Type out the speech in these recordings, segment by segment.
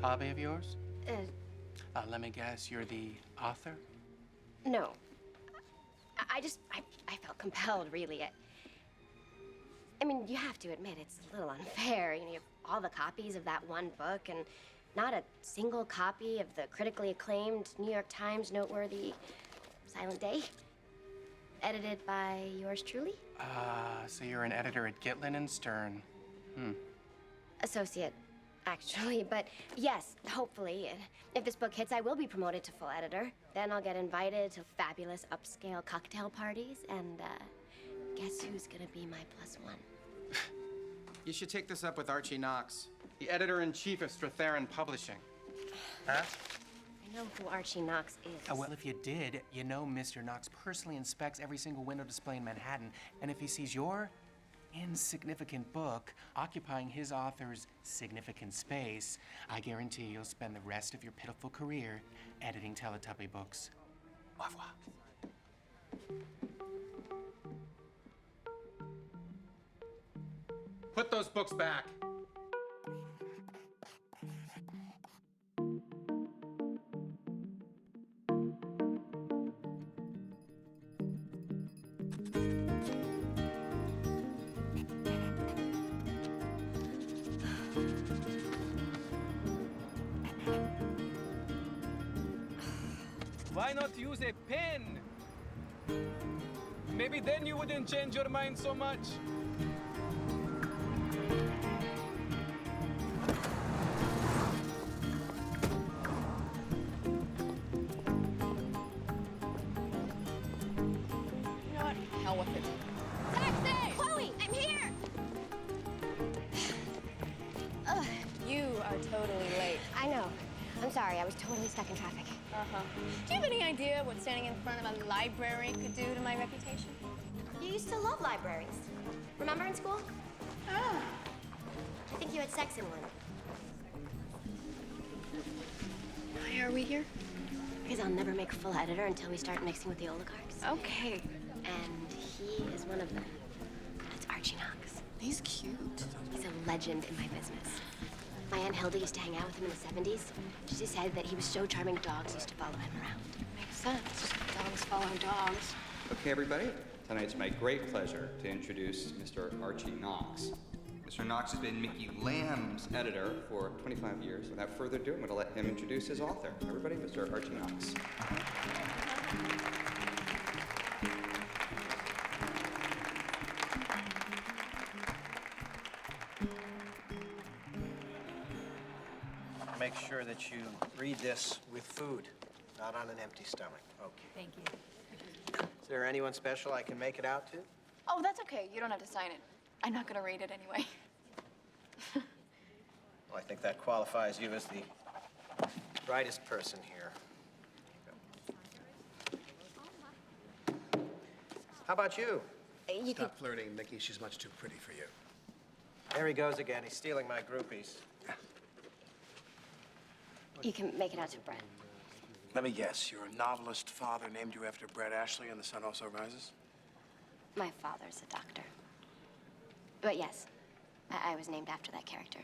hobby of yours? Let me guess, you're the author? No. I felt compelled, really. I mean, you have to admit, it's a little unfair. You know, you have all the copies of that one book and not a single copy of the critically acclaimed New York Times noteworthy Silent Day, edited by yours truly. So you're an editor at Gitlin and Stern. Associate, actually, but yes, hopefully. If this book hits, I will be promoted to full editor. Then I'll get invited to fabulous upscale cocktail parties, and guess who's gonna be my +1? You should take this up with Archie Knox. The editor-in-chief of Strathairn Publishing. Huh? I know who Archie Knox is. Well, if you did, you know Mr. Knox personally inspects every single window display in Manhattan, and if he sees your insignificant book occupying his author's significant space, I guarantee you'll spend the rest of your pitiful career editing Teletubby books. Au revoir. Put those books back. Why not use a pen? Maybe then you wouldn't change your mind so much. You know what? Hell with it. Taxi! Chloe, I'm here! You are totally late. I know. I'm sorry, I was totally stuck in traffic. Uh-huh. Do you have any idea what standing in front of a library could do to my reputation? You used to love libraries. Remember in school? Ah. I think you had sex in one. Why are we here? Because I'll never make a full editor until we start mixing with the oligarchs. Okay. And he is one of them. That's Archie Knox. He's cute. He's a legend in my business. My Aunt Hilda used to hang out with him in the 70s. She said that he was so charming, dogs used to follow him around. Makes sense. Dogs follow dogs. Okay, everybody. Tonight it's my great pleasure to introduce Mr. Archie Knox. Mr. Knox has been Mickey Lamb's editor for 25 years. Without further ado, I'm going to let him introduce his author. Everybody, Mr. Archie Knox. Make sure that you read this with food, not on an empty stomach. Okay. Thank you. Is there anyone special I can make it out to? Oh, that's okay. You don't have to sign it. I'm not gonna read it anyway. Well, I think that qualifies you as the brightest person here. How about you? You Stop flirting, Mickey. She's much too pretty for you. There he goes again. He's stealing my groupies. You can make it out to Brett. Let me guess. Your novelist father named you after Brett Ashley and The Sun Also Rises? My father's a doctor. But yes, I was named after that character.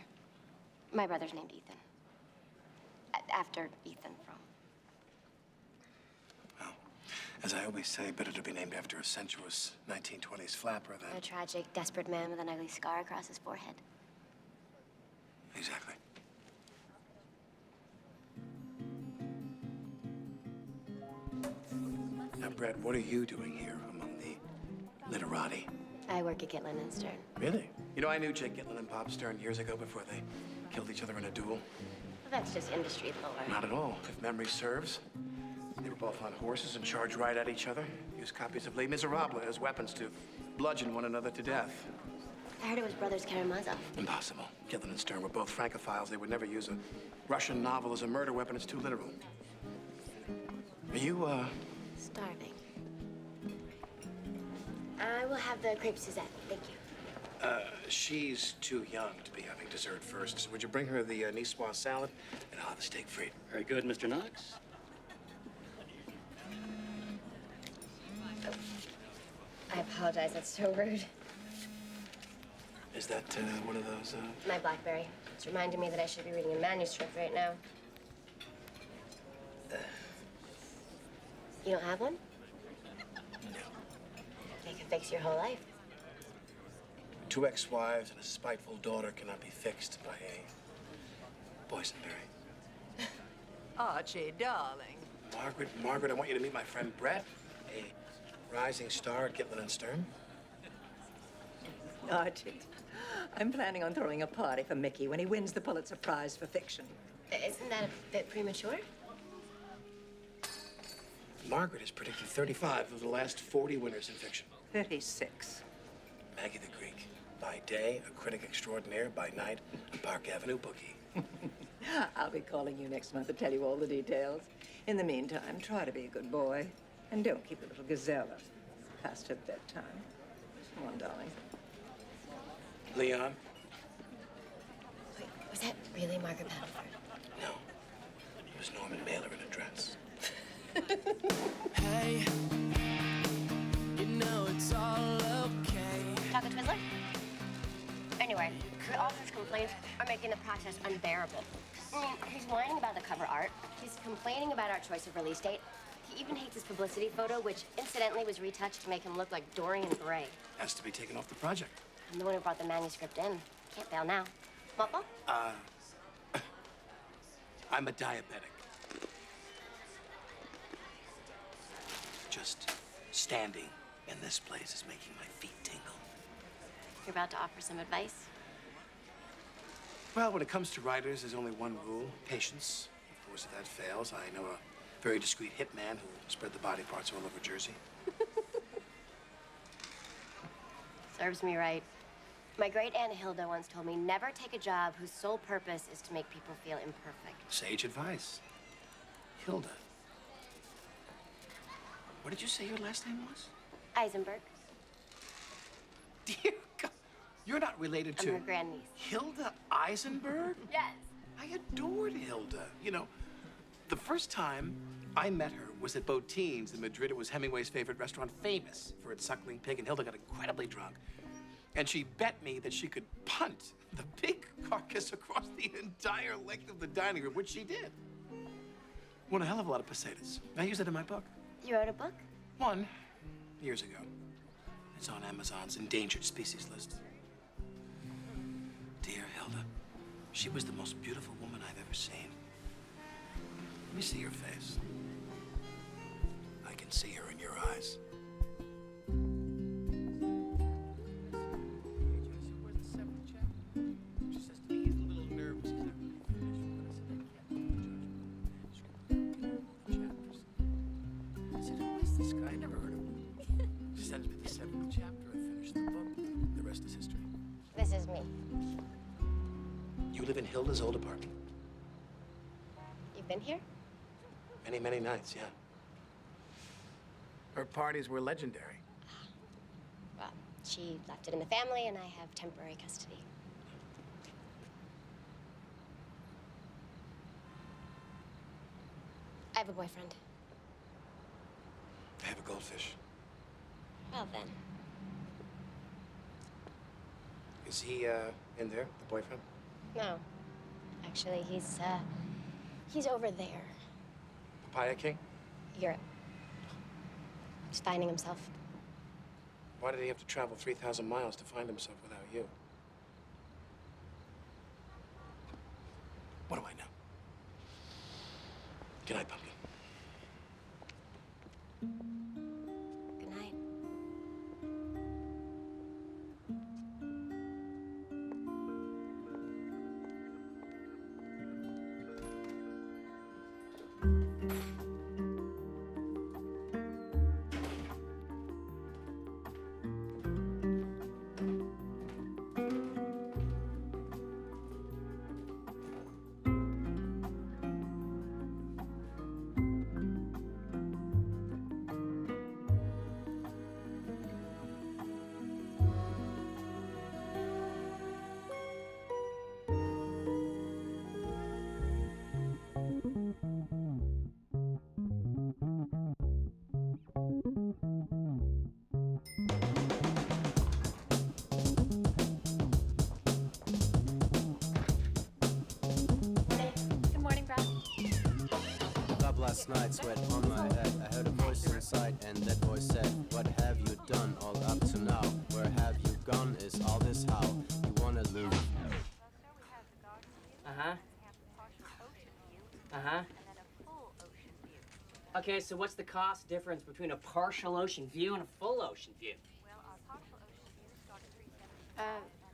My brother's named Ethan. After Ethan from. Well, as I always say, better to be named after a sensuous 1920s flapper than... A tragic, desperate man with an ugly scar across his forehead. Exactly. Now, Brett, what are you doing here among the literati? I work at Gitlin and Stern. Really? You know, I knew Jake Gitlin and Bob Stern years ago before they killed each other in a duel. Well, that's just industry lore. Not at all. If memory serves, they were both on horses and charged right at each other. Used copies of Les Miserables as weapons to bludgeon one another to death. I heard it was Brothers Karamazov. Impossible. Gitlin and Stern were both Francophiles. They would never use a Russian novel as a murder weapon. It's too literal. Are you, Starving. I will have the crepe Suzette. Thank you. She's too young to be having dessert first. So would you bring her the Niçoise salad, and I'll have the steak frite. Very good, Mr. Knox. I apologize. That's so rude. Is that one of those, My BlackBerry. It's reminding me that I should be reading a manuscript right now. You don't have one? No. They can fix your whole life. 2 ex-wives and a spiteful daughter cannot be fixed by a boysenberry. Archie, darling. Margaret, I want you to meet my friend Brett, a rising star at Gitlin and Stern. Archie, I'm planning on throwing a party for Mickey when he wins the Pulitzer Prize for fiction. Isn't that a bit premature? Margaret has predicted 35 of the last 40 winners in fiction. 36. Maggie the Greek. By day, a critic extraordinaire. By night, a Park Avenue bookie. I'll be calling you next month to tell you all the details. In the meantime, try to be a good boy. And don't keep the little gazelle up past her bedtime. Come on, darling. Leon? Wait, was that really Margaret Paddleford? No. It was Norman Mailer in a dress. Hey, you know it's all okay. Chocolate Twizzler? Anyway, the author's complaints are making the process unbearable. I mean, he's whining about the cover art. He's complaining about our choice of release date. He even hates his publicity photo, which incidentally was retouched to make him look like Dorian Gray. Has to be taken off the project. I'm the one who brought the manuscript in. Can't bail now. Papa? I'm a diabetic. Just standing in this place is making my feet tingle. You're about to offer some advice? Well, when it comes to writers, there's only one rule: patience. Of course, if that fails, I know a very discreet hitman who will spread the body parts all over Jersey. Serves me right. My great Aunt Hilda once told me never take a job whose sole purpose is to make people feel imperfect. Sage advice. Hilda. What did you say your last name was? Eisenberg. Dear God, you're not related I'm to her grandniece. Hilda Eisenberg? Yes. I adored Hilda. You know, the first time I met her was at Botine's in Madrid. It was Hemingway's favorite restaurant, famous for its suckling pig, and Hilda got incredibly drunk. And she bet me that she could punt the pig carcass across the entire length of the dining room, which she did. Won a hell of a lot of pesetas. I use it in my book. You wrote a book? One, years ago. It's on Amazon's endangered species list. Dear Hilda, she was the most beautiful woman I've ever seen. Let me see your face. I can see her in your eyes. This guy, I never heard of him. She sends me the 7th chapter. I finished the book. The rest is history. This is me. You live in Hilda's old apartment? You've been here? Many, many nights, yeah. Her parties were legendary. Well, she left it in the family, and I have temporary custody. I have a boyfriend. I have a goldfish. Well, then. Is he, in there, the boyfriend? No. Actually, he's over there. Papaya King? Europe. He's finding himself. Why did he have to travel 3,000 miles to find himself without you? What do I know? Good night, Pumpkin. Good night. last night, sweat on my head. I heard a voice inside, and that voice said, what have you done all up to now? Where have you gone? Is all this how you wanna live? Okay, so what's the cost difference between a partial ocean view and a full ocean view?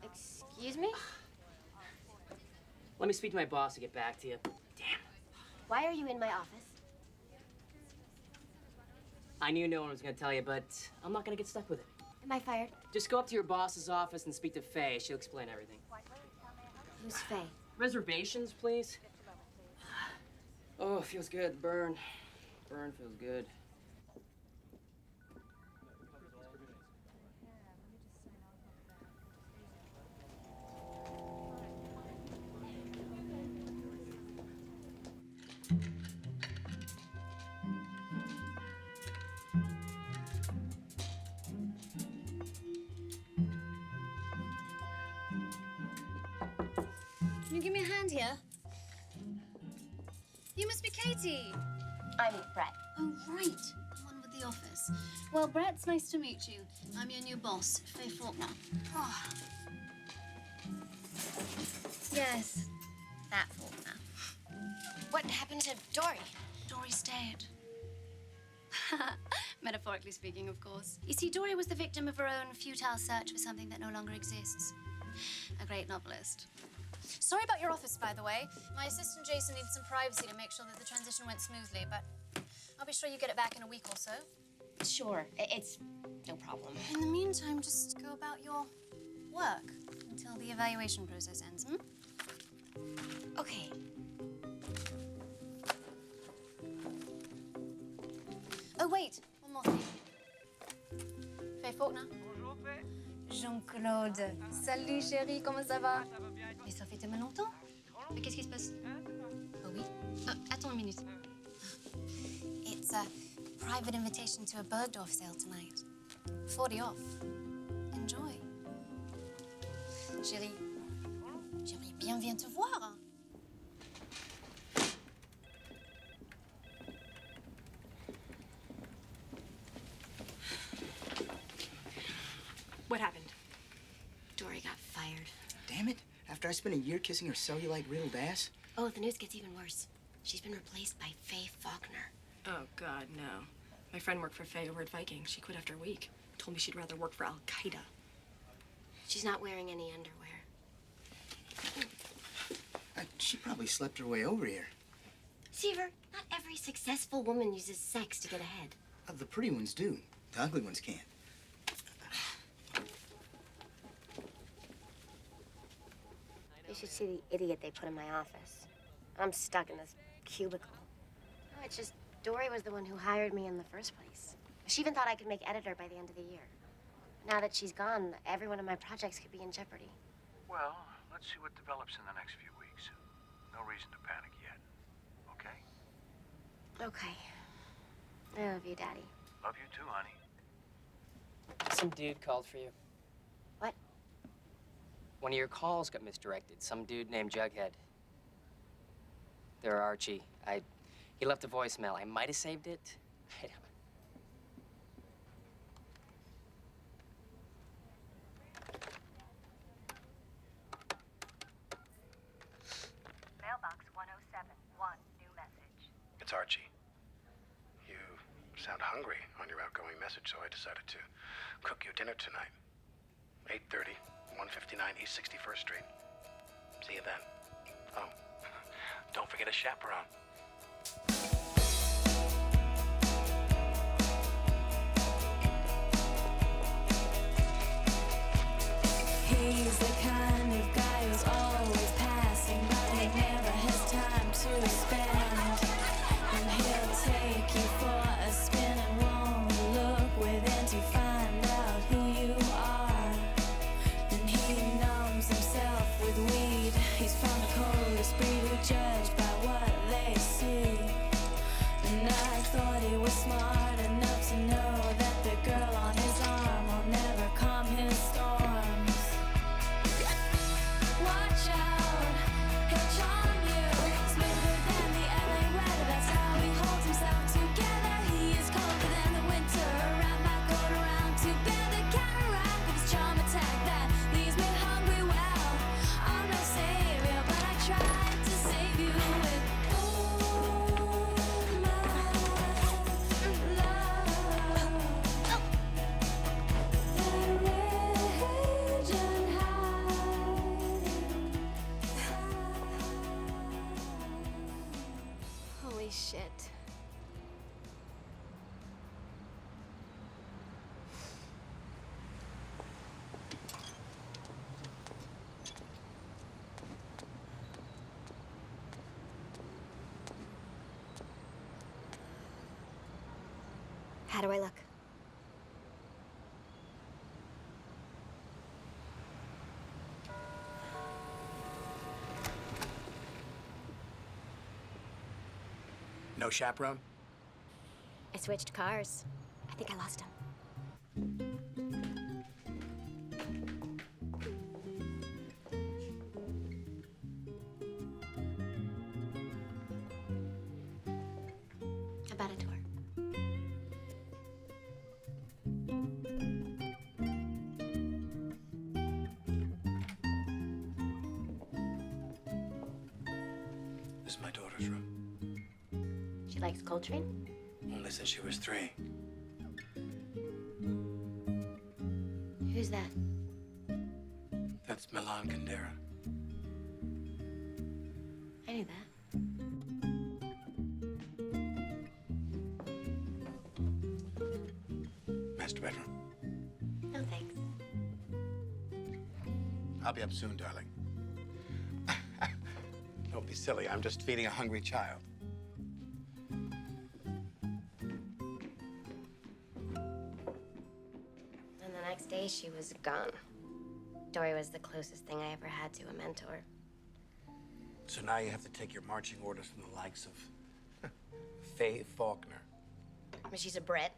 Excuse me? Let me speak to my boss and get back to you. Damn. Why are you in my office? I knew no one was gonna tell you, but I'm not gonna get stuck with it. Am I fired? Just go up to your boss's office and speak to Faye. She'll explain everything. Who's Faye? Reservations, please. Oh, feels good. Burn. Burn feels good. Can you give me a hand here? You must be Katie. I'm Brett. Oh, right. The one with the office. Well, Brett, it's nice to meet you. I'm your new boss, Faye Faulkner. Oh. Yes, that Faulkner. What happened to Dory? Dory's dead. Metaphorically speaking, of course. You see, Dory was the victim of her own futile search for something that no longer exists. A great novelist. Sorry about your office, by the way. My assistant Jason needed some privacy to make sure that the transition went smoothly, but I'll be sure you get it back in a week or so. Sure, it's no problem. In the meantime, just go about your work until the evaluation process ends, hmm? Okay. Oh, wait, one more thing. Faye Faulkner. Bonjour, Faye. Jean-Claude. Salut, chérie, comment ça va? Mais ça fait tellement longtemps. Mais qu'est-ce qui se passe? Oh oui? Attends une minute. It's a private invitation to a Bergdorf sale tonight. 40 off. Enjoy. Chérie, j'aimerais bien venir te voir. What happened? Dory got fired. Damn it. After I spent a year kissing her cellulite riddled ass? Oh, the news gets even worse. She's been replaced by Faye Faulkner. Oh, God, no. My friend worked for Faye over at Viking. She quit after a week. Told me she'd rather work for Al-Qaeda. She's not wearing any underwear. She probably slept her way over here. Seaver, not every successful woman uses sex to get ahead. The pretty ones do. The ugly ones can't. You should see the idiot they put in my office. I'm stuck in this cubicle. Oh, it's just Dory was the one who hired me in the first place. She even thought I could make editor by the end of the year. Now that she's gone, every one of my projects could be in jeopardy. Well, let's see what develops in the next few weeks. No reason to panic yet. Okay? Okay. I love you, Daddy. Love you too, honey. Some dude called for you. What? One of your calls got misdirected. Some dude named Jughead. They're Archie. He left a voicemail. I might have saved it. Mailbox 1071, new message. It's Archie. You sound hungry on your outgoing message, so I decided to cook you dinner tonight. 8:30, 159 East 61st Street. See you then. Oh, don't forget a chaperone. He's the kind of guy who's always passing by. He never has time to spend. And he'll take you for a spin and won't look within to find out who you are. And he numbs himself with weed. He's from the coldest breed who judge by what they How do I look? No chaperone? I switched cars. I think I lost him. How about a tour? This is my daughter's room. She likes Coltrane? Only since she was 3. Who's that? That's Milan Kundera. I knew that. Master bedroom. No thanks. I'll be up soon, darling. Don't be silly. I'm just feeding a hungry child. And the next day, she was gone. Dory was the closest thing I ever had to a mentor. So now you have to take your marching orders from the likes of Faye Faulkner. She's a Brit,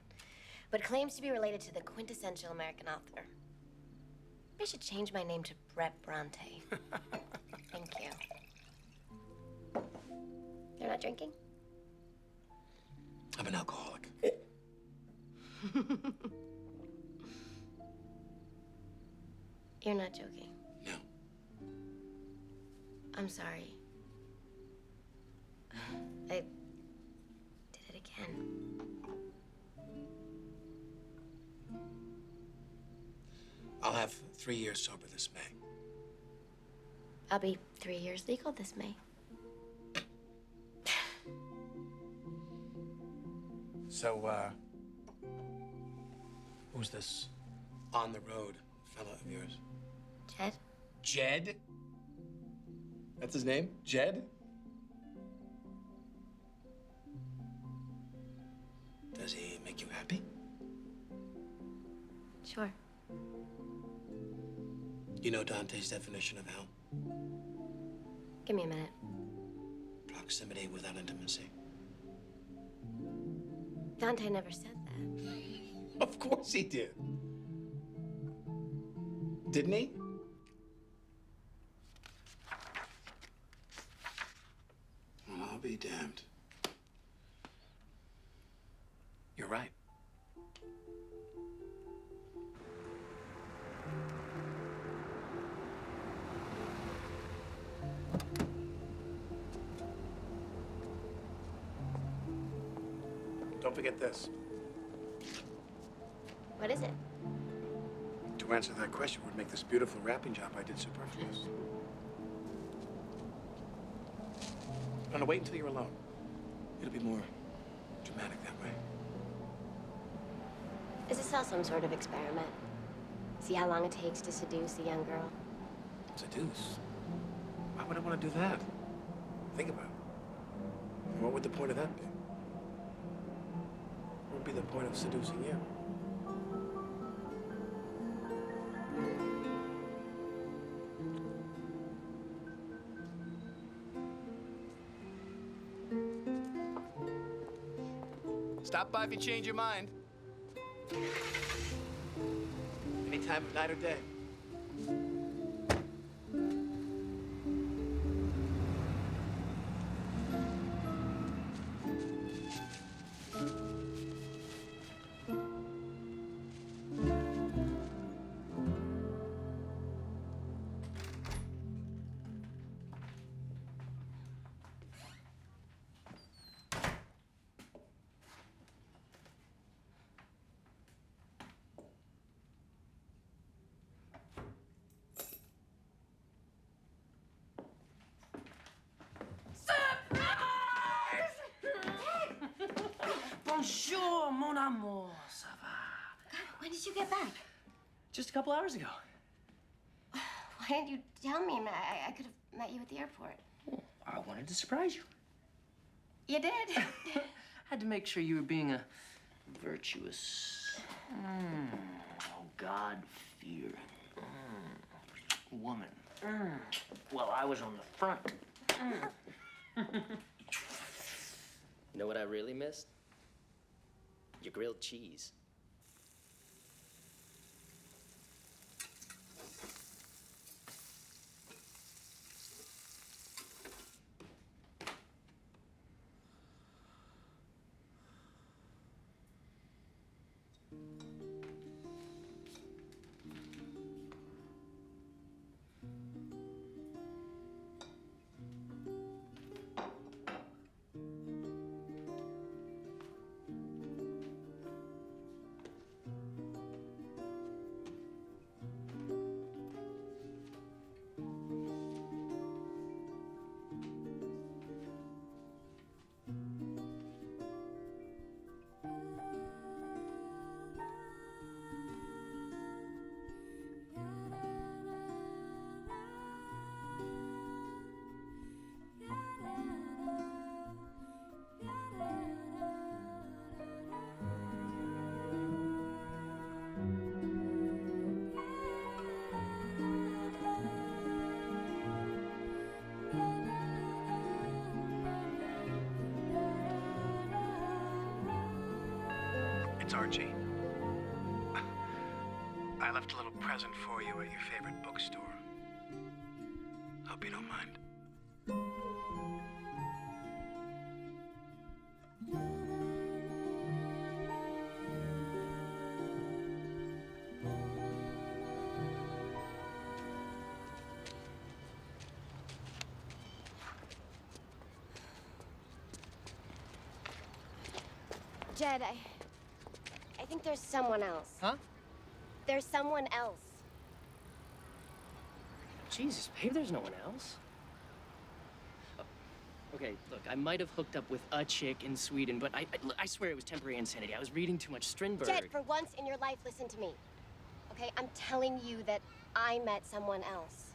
but claims to be related to the quintessential American author. I should change my name to Brett Bronte. Thank you. You're not drinking? I'm an alcoholic. You're not joking. No. I'm sorry. I did it again. I'll have 3 years sober this May. I'll be 3 years legal this May. So, who's this on-the-road fellow of yours? Jed? Jed? That's his name? Jed? Does he make you happy? Sure. You know Dante's definition of hell? Give me a minute. Proximity without intimacy. Dante never said that. Of course he did. Didn't he? Well, I'll be damned. You're right. Don't forget this. What is it? To answer that question would make this beautiful wrapping job I did superfluous. No, no, wait until you're alone. It'll be more dramatic that way. Is this all some sort of experiment? See how long it takes to seduce a young girl? Seduce? Why would I want to do that? Think about it. What would the point of that be? What would be the point of seducing you? Stop by if you change your mind. Any time of night or day. Bonjour, mon amour. Ça va? When did you get back? Just a couple hours ago. Why didn't you tell me? I could have met you at the airport. I wanted to surprise you. You did? Had to make sure you were being a Virtuous. Oh, God-fearing. Woman. Well, I was on the front. You know what I really missed? Your grilled cheese. It's Archie. I left a little present for you at your favorite bookstore. Hope you don't mind. Jed, I think there's someone else. Huh? There's someone else. Jesus, babe, there's no one else. Oh, okay, look, I might have hooked up with a chick in Sweden, but I swear it was temporary insanity. I was reading too much Strindberg. Jed, for once in your life, listen to me. Okay, I'm telling you that I met someone else.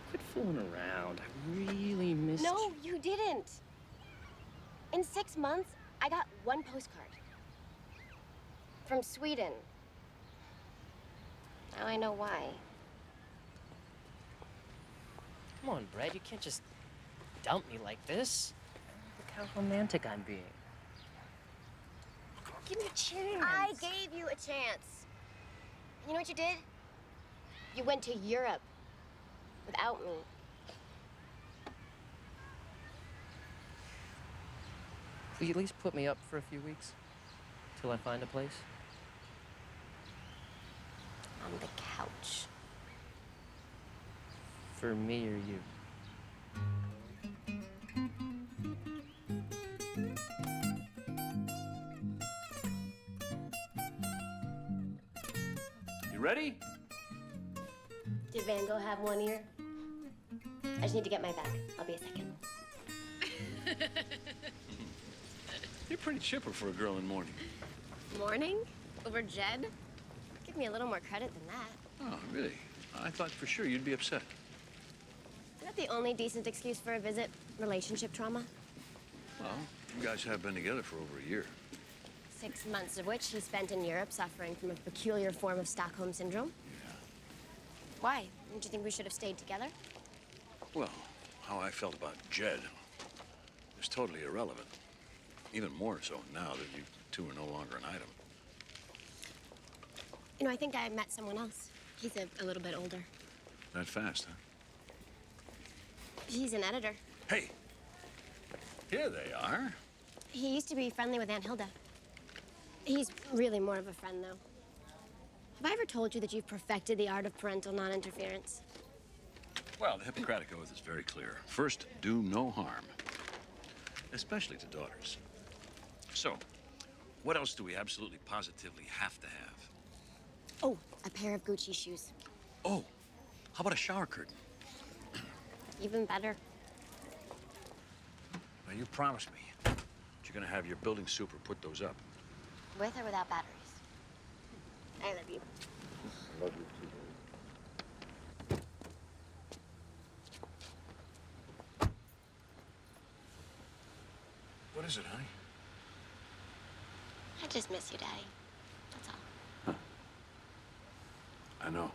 Quit fooling around. I really missed No, you. you didn't. In 6 months, I got one postcard. From Sweden. Now I know why. Come on, Brett, you can't just dump me like this. Look how romantic I'm being. Give me a chance. I gave you a chance. You know what you did? You went to Europe without me. Will you at least put me up for a few weeks? Till I find a place? On the couch. For me or you? You ready? Did Van Gogh have one ear? I just need to get my bag. I'll be a second. You're pretty chipper for a girl in mourning. Morning? Over Jed? Give me a little more credit than that. Oh, really? I thought for sure you'd be upset. Is that the only decent excuse for a visit? Relationship trauma? Well, you guys have been together for over a year. 6 months of which he spent in Europe suffering from a peculiar form of Stockholm syndrome. Yeah. Why? Don't you think we should have stayed together? Well, how I felt about Jed is totally irrelevant. Even more so now that you two are no longer an item. You know, I think I met someone else. He's a little bit older. That fast, huh? He's an editor. Hey, here they are. He used to be friendly with Aunt Hilda. He's really more of a friend, though. Have I ever told you that you've perfected the art of parental non-interference? Well, the Hippocratic Oath is very clear. First, do no harm, especially to daughters. So, what else do we absolutely positively have to have? Oh, a pair of Gucci shoes. Oh, how about a shower curtain? Even better. Now, you promised me that you're gonna have your building super put those up. With or without batteries? I love you. I love you too. What is is it, honey? I just miss you, Daddy. That's all. I know.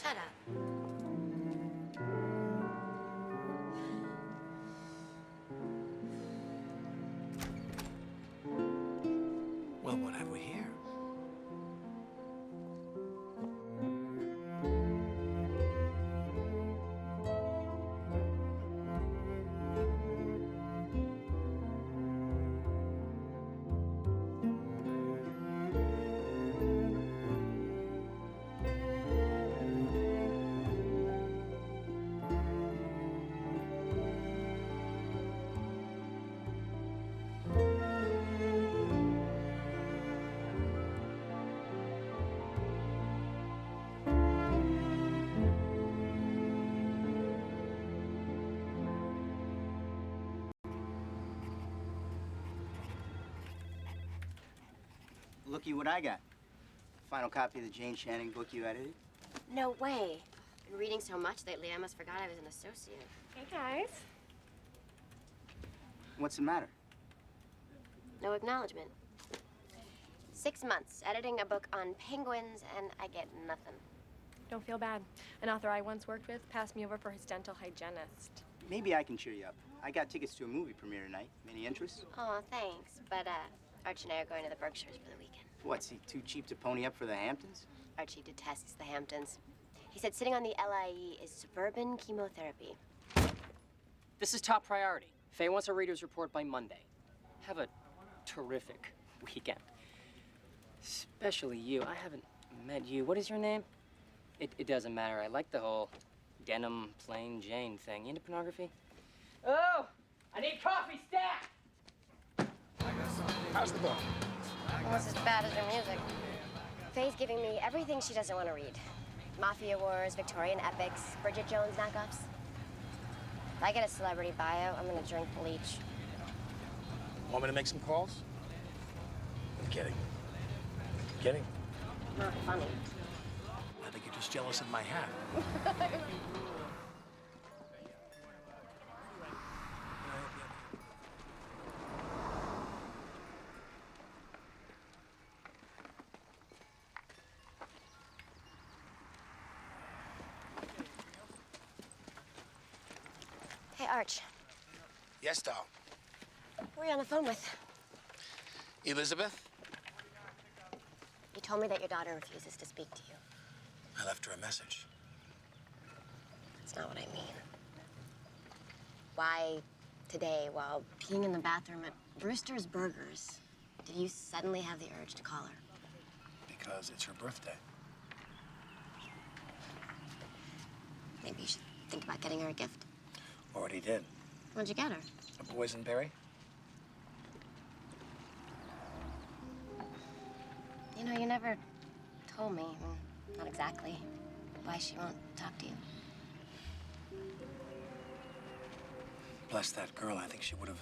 Shut up. Well, what have we here? Looky what I got. Final copy of the Jane Channing book you edited. No way. Been reading so much lately, I must forgot I was an associate. Hey, guys. What's the matter? No acknowledgement. 6 months editing a book on penguins, and I get nothing. Don't feel bad. An author I once worked with passed me over for his dental hygienist. Maybe I can cheer you up. I got tickets to a movie premiere tonight. Any interest? Oh, thanks. But, Archie and I are going to the Berkshires for the weekend. What's he too cheap to pony up for the Hamptons? Archie detests the Hamptons. He said sitting on the LIE is suburban chemotherapy. This is top priority. Faye wants a reader's report by Monday. Have a terrific weekend. Especially you. I haven't met you. What is your name? It doesn't matter. I like the whole denim plain Jane thing. You into pornography? Oh! I need coffee stat! How's the book? Almost as bad as your music. Faye's giving me everything she doesn't want to read. Mafia wars, Victorian epics, Bridget Jones knockoffs. If I get a celebrity bio, I'm gonna drink bleach. Want me to make some calls? I'm kidding. Kidding? Not funny. I think you're just jealous of my hat. Hey, Arch. Yes, doll. Who are you on the phone with? Elizabeth? You told me that your daughter refuses to speak to you. I left her a message. That's not what I mean. Why, today, while peeing in the bathroom at Brewster's Burgers, did you suddenly have the urge to call her? Because it's her birthday. Maybe you should think about getting her a gift. Already did. What'd you get her? A boysenberry? You know, you never told me, not exactly, why she won't talk to you. Bless that girl, I think she would have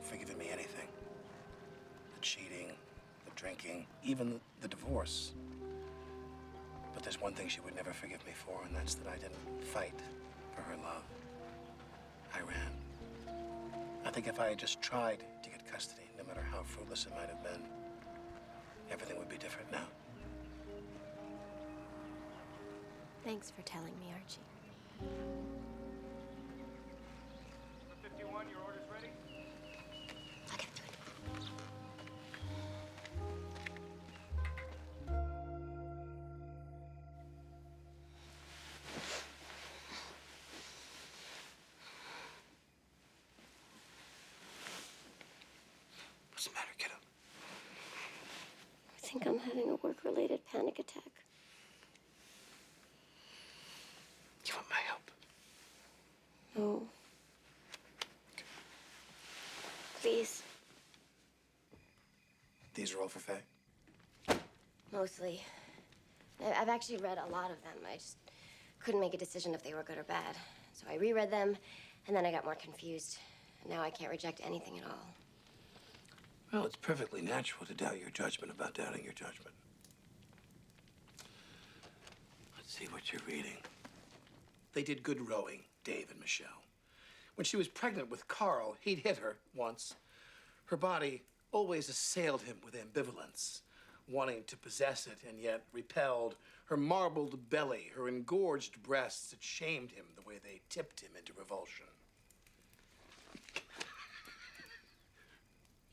forgiven me anything. The cheating, the drinking, even the divorce. But there's one thing she would never forgive me for, and that's that I didn't fight for her love. I ran. I think if I had just tried to get custody, no matter how fruitless it might have been, everything would be different now. Thanks for telling me, Archie. Number 51, your order's ready? I'll get to it. I'm having a work-related panic attack. You want my help? No. Please. These are all for Faye? Mostly. I've actually read a lot of them. I just couldn't make a decision if they were good or bad. So I reread them, and then I got more confused. Now I can't reject anything at all. Well, it's perfectly natural to doubt your judgment about doubting your judgment. Let's see what you're reading. They did good rowing, Dave and Michelle. When she was pregnant with Carl, he'd hit her once. Her body always assailed him with ambivalence, wanting to possess it and yet repelled. Her marbled belly, her engorged breasts, it shamed him the way they tipped him into revulsion.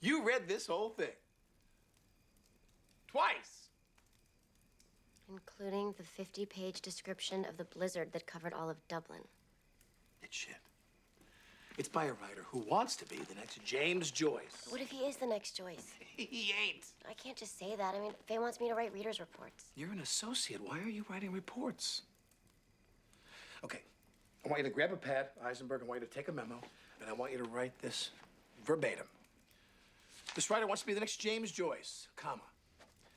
You read this whole thing. Twice. Including the 50-page description of the blizzard that covered all of Dublin. It's shit. It's by a writer who wants to be the next James Joyce. What if he is the next Joyce? He ain't. I can't just say that. I mean, Faye wants me to write reader's reports. You're an associate. Why are you writing reports? Okay, I want you to grab a pad, Eisenberg. I want you to take a memo, and I want you to write this verbatim. This writer wants to be the next James Joyce, comma.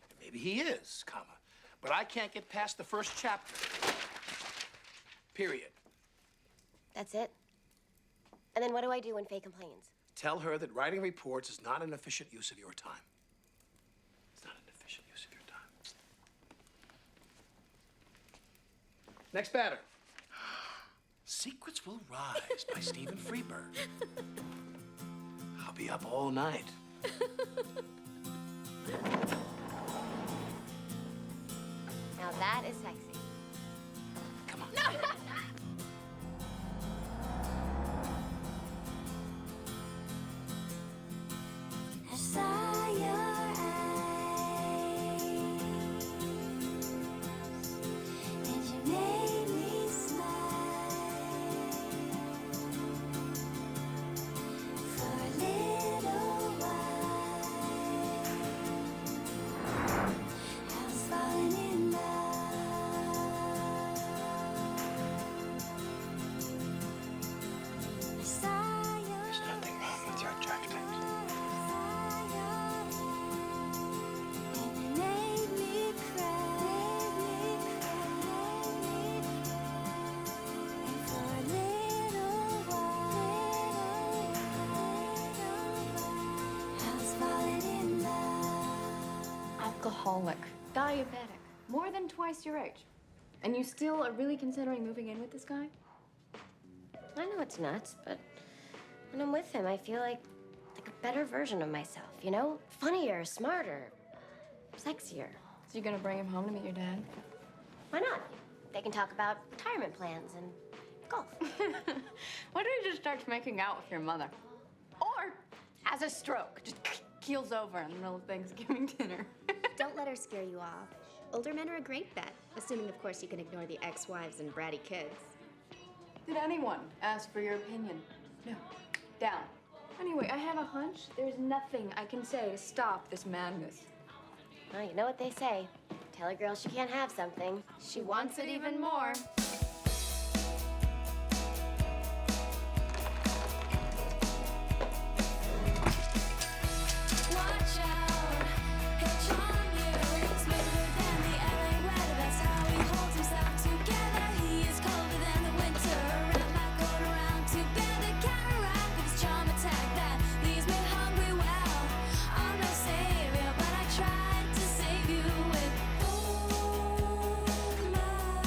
And maybe he is, comma. But I can't get past the first chapter. Period. That's it? And then what do I do when Faye complains? Tell her that writing reports is not an efficient use of your time. It's not an efficient use of your time. Next batter. Secrets Will Rise by Stephen Freeberg. I'll be up all night. Now that is sexy. Come on. No! I saw your eyes, and you made me smile for a little while. I was falling in love. I saw your There's nothing wrong with your judgment. Alcoholic, diabetic, more than twice your age. And you still are really considering moving in with this guy? I know it's nuts, but when I'm with him, I feel like a better version of myself, you know? Funnier, smarter, sexier. So you're gonna bring him home to meet your dad? Why not? They can talk about retirement plans and golf. Why don't you just start making out with your mother? Or has a stroke, just keels over in the middle of Thanksgiving dinner. Don't let her scare you off. Older men are a great bet, assuming, of course, you can ignore the ex-wives and bratty kids. Did anyone ask for your opinion? No. Down. Anyway, I have a hunch there's nothing I can say to stop this madness. Well, you know what they say. Tell a girl she can't have something. She wants it even more. Watch out, he'll charm you. Smoother than the LA weather, that's how he holds himself together. He is colder than the winter, around back or around together. Counteract with his charm attack that leaves me hungry. Well, I'm no savior, but I tried to save you with all my love.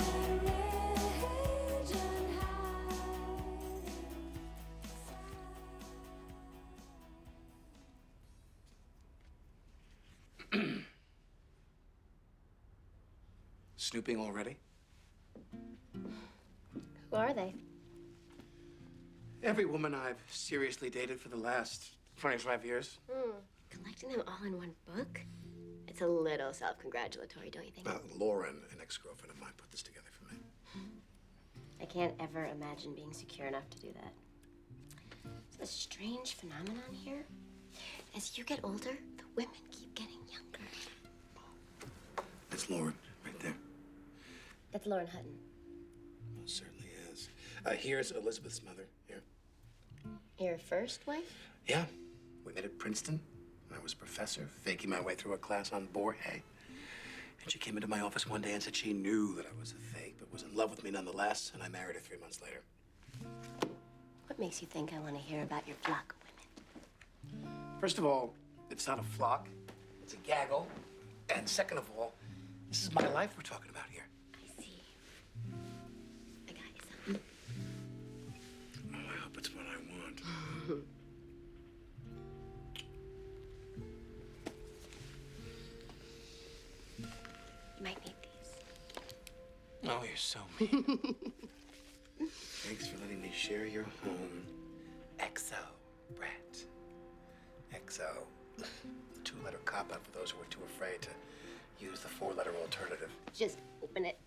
The rage and Snooping already? Who are they? Every woman I've seriously dated for the last 25 years. Collecting them all in one book? It's a little self-congratulatory, don't you think? Lauren, an ex-girlfriend of mine, put this together for me. I can't ever imagine being secure enough to do that. a strange phenomenon here. As you get older, the women keep getting younger. That's Lauren, right there. That's Lauren Hutton. Well, certainly is. Here's Elizabeth's mother. Here. Your first wife? Yeah. We met at Princeton. I was a professor, faking my way through a class on boar hay. And she came into my office one day and said she knew that I was a fake, but was in love with me nonetheless, and I married her 3 months later. What makes you think I want to hear about your flock of women? First of all, it's not a flock, it's a gaggle. And second of all, this is my life we're talking about here. I see. I got you something. Oh, I hope it's what I want. You might need these. Oh, you're so mean. Thanks for letting me share your home. XO, Brett. XO. Two-letter cop-out for those who are too afraid to use the four-letter alternative. Just open it.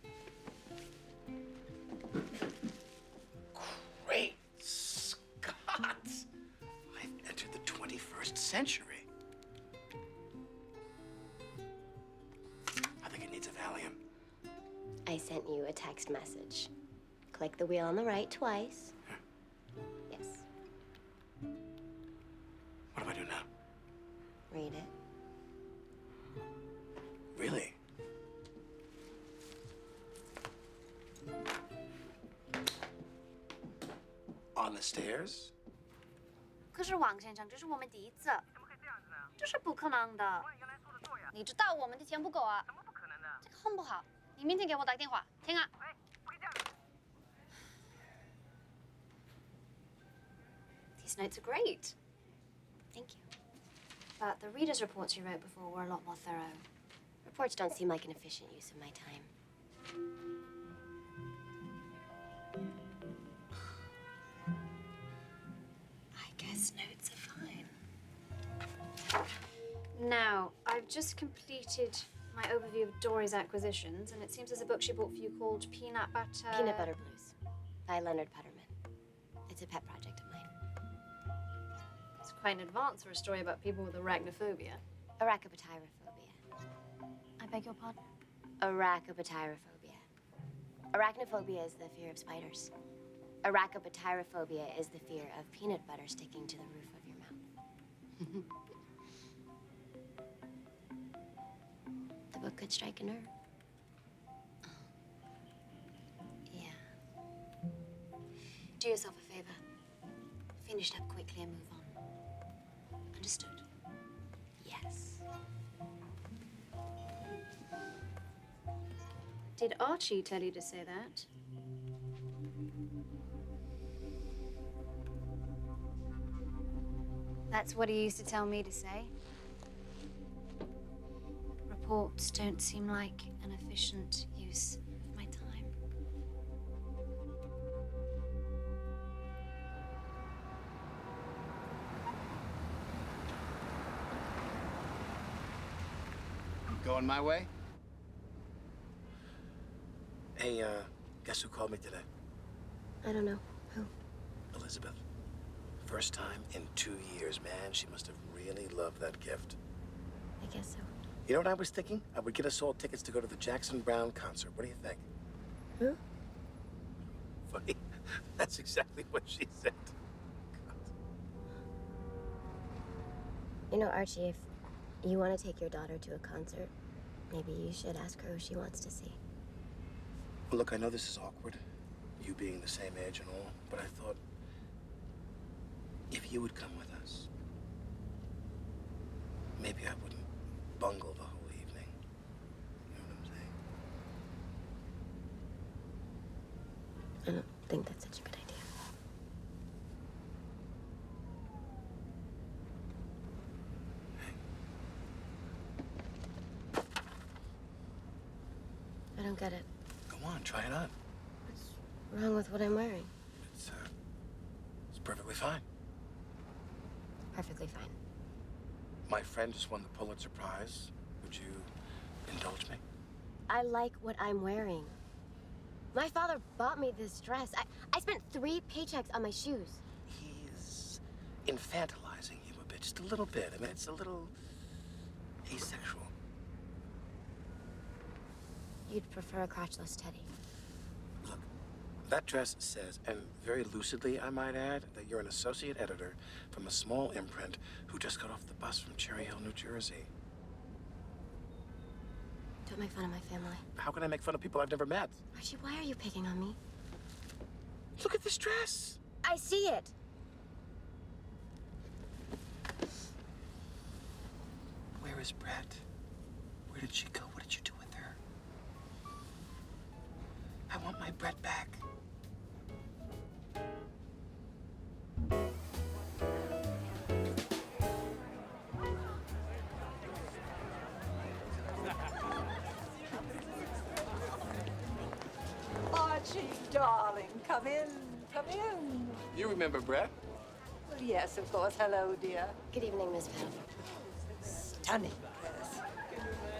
Great Scott! I've entered the 21st century. I think it needs a Valium. I sent you a text message. Click the wheel on the right twice. Yes. What do I do now? Read it. Really? On the stairs? 可是王先生，这是我们第一次，这是不可能的。你知道我们的钱不够啊。怎么不可能的？这个很不好。你明天给我打电话，听啊。These notes are great. Thank you. But the reader's reports you wrote before were a lot more thorough. Reports don't seem like an efficient use of my time. I guess notes are fine. Now, I've just completed my overview of Dory's acquisitions, and it seems there's a book she bought for you called Peanut Butter... Peanut Butter Blues by Leonard Putterman. It's a pet project of mine. It's quite an advance for a story about people with arachnophobia. Arachopatyrophobia. I beg your pardon? Arachopatyrophobia. Arachnophobia is the fear of spiders. Arachopatyrophobia is the fear of peanut butter sticking to the roof of your mouth. The book could strike a nerve. Yeah. Do yourself a favor. Finish it up quickly and move on. Understood? Yes. Did Archie tell you to say that? That's what he used to tell me to say. Reports don't seem like an efficient use of my time. Going my way? Hey, guess who called me today? I don't know. Who? Elizabeth. First time in 2 years, man. She must have really loved that gift. I guess so. You know what I was thinking? I would get us all tickets to go to the Jackson Browne concert. What do you think? Who? Funny. That's exactly what she said. You know, Archie, if you want to take your daughter to a concert, maybe you should ask her who she wants to see. Well, look, I know this is awkward, you being the same age and all, but I thought if you would come with us, maybe I wouldn't bungle the whole evening. You know what I'm saying? I don't think that's such a good idea. I don't get it. Go on, try it on. What's wrong with what I'm wearing? It's perfectly fine. Perfectly fine. My friend just won the Pulitzer Prize. Would you indulge me? I like what I'm wearing. My father bought me this dress. I spent 3 paychecks on my shoes. He's infantilizing you a bit, just a little bit. I mean, it's a little asexual. You'd prefer a crotchless teddy. Look, that dress says, and very lucidly, I might add, that you're an associate editor from a small imprint who just got off the bus from Cherry Hill, New Jersey. Don't make fun of my family. How can I make fun of people I've never met? Archie, why are you picking on me? Look at this dress. I see it. Where is Brett? Where did she go? What did you do with her? I want my Brett back. Archie, darling, come in, come in. You remember Brett? Well, yes, of course. Hello, dear. Good evening, Miss Penn. Stunning dress.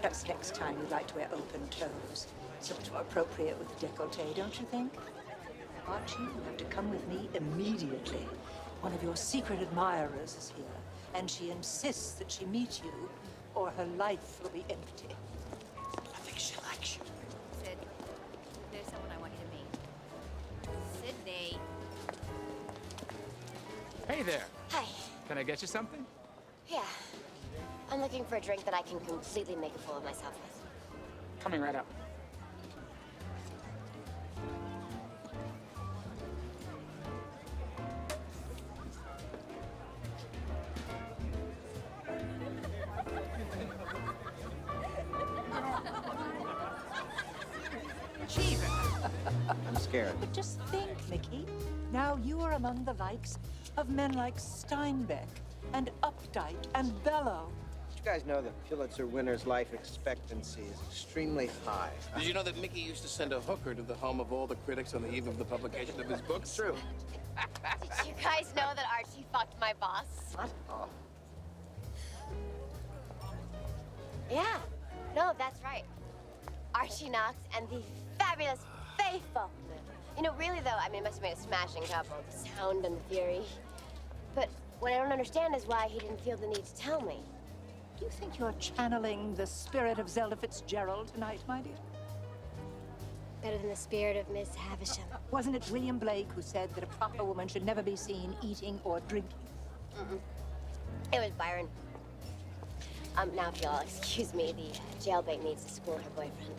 Perhaps next time you'd like to wear open toes. So much more appropriate with the décolleté, don't you think? Archie, you have to come with me immediately. One of your secret admirers is here, and she insists that she meet you, or her life will be empty. I think she likes you. Sid, there's someone I want you to meet. Sydney. Hey there. Hi. Can I get you something? Yeah. I'm looking for a drink that I can completely make a fool of myself with. Coming right up. I'm scared. But just think, Mickey. Now you are among the likes of men like Steinbeck and Updike and Bellow. Did you guys know that Pulitzer winners' life expectancy is extremely high? Did you know that Mickey used to send a hooker to the home of all the critics on the eve of the publication of his books? True. Did you guys know that Archie fucked my boss? What? Oh. Yeah. No, that's right. Archie Knox and the fabulous Faye Faulkner. You know, really though, I mean, it must have made a smashing couple, the Sound and the Fury. But what I don't understand is why he didn't feel the need to tell me. Do you think you're channeling the spirit of Zelda Fitzgerald tonight, my dear? Better than the spirit of Miss Havisham. Wasn't it William Blake who said that a proper woman should never be seen eating or drinking? It was Byron. Now if y'all excuse me, the jailbait needs to school her boyfriend.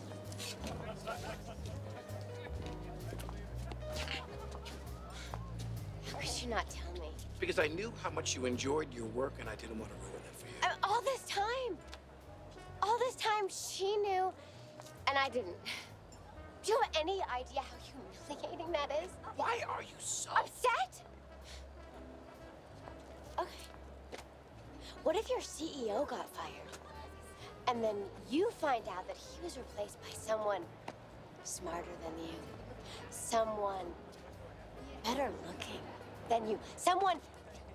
How could you not tell me? Because I knew how much you enjoyed your work and I didn't want to ruin it for you. All this time she knew, and I didn't. Do you have any idea how humiliating that is? Why are you so upset? Okay. What if your CEO got fired, and then you find out that he was replaced by someone smarter than you, someone better looking than you, someone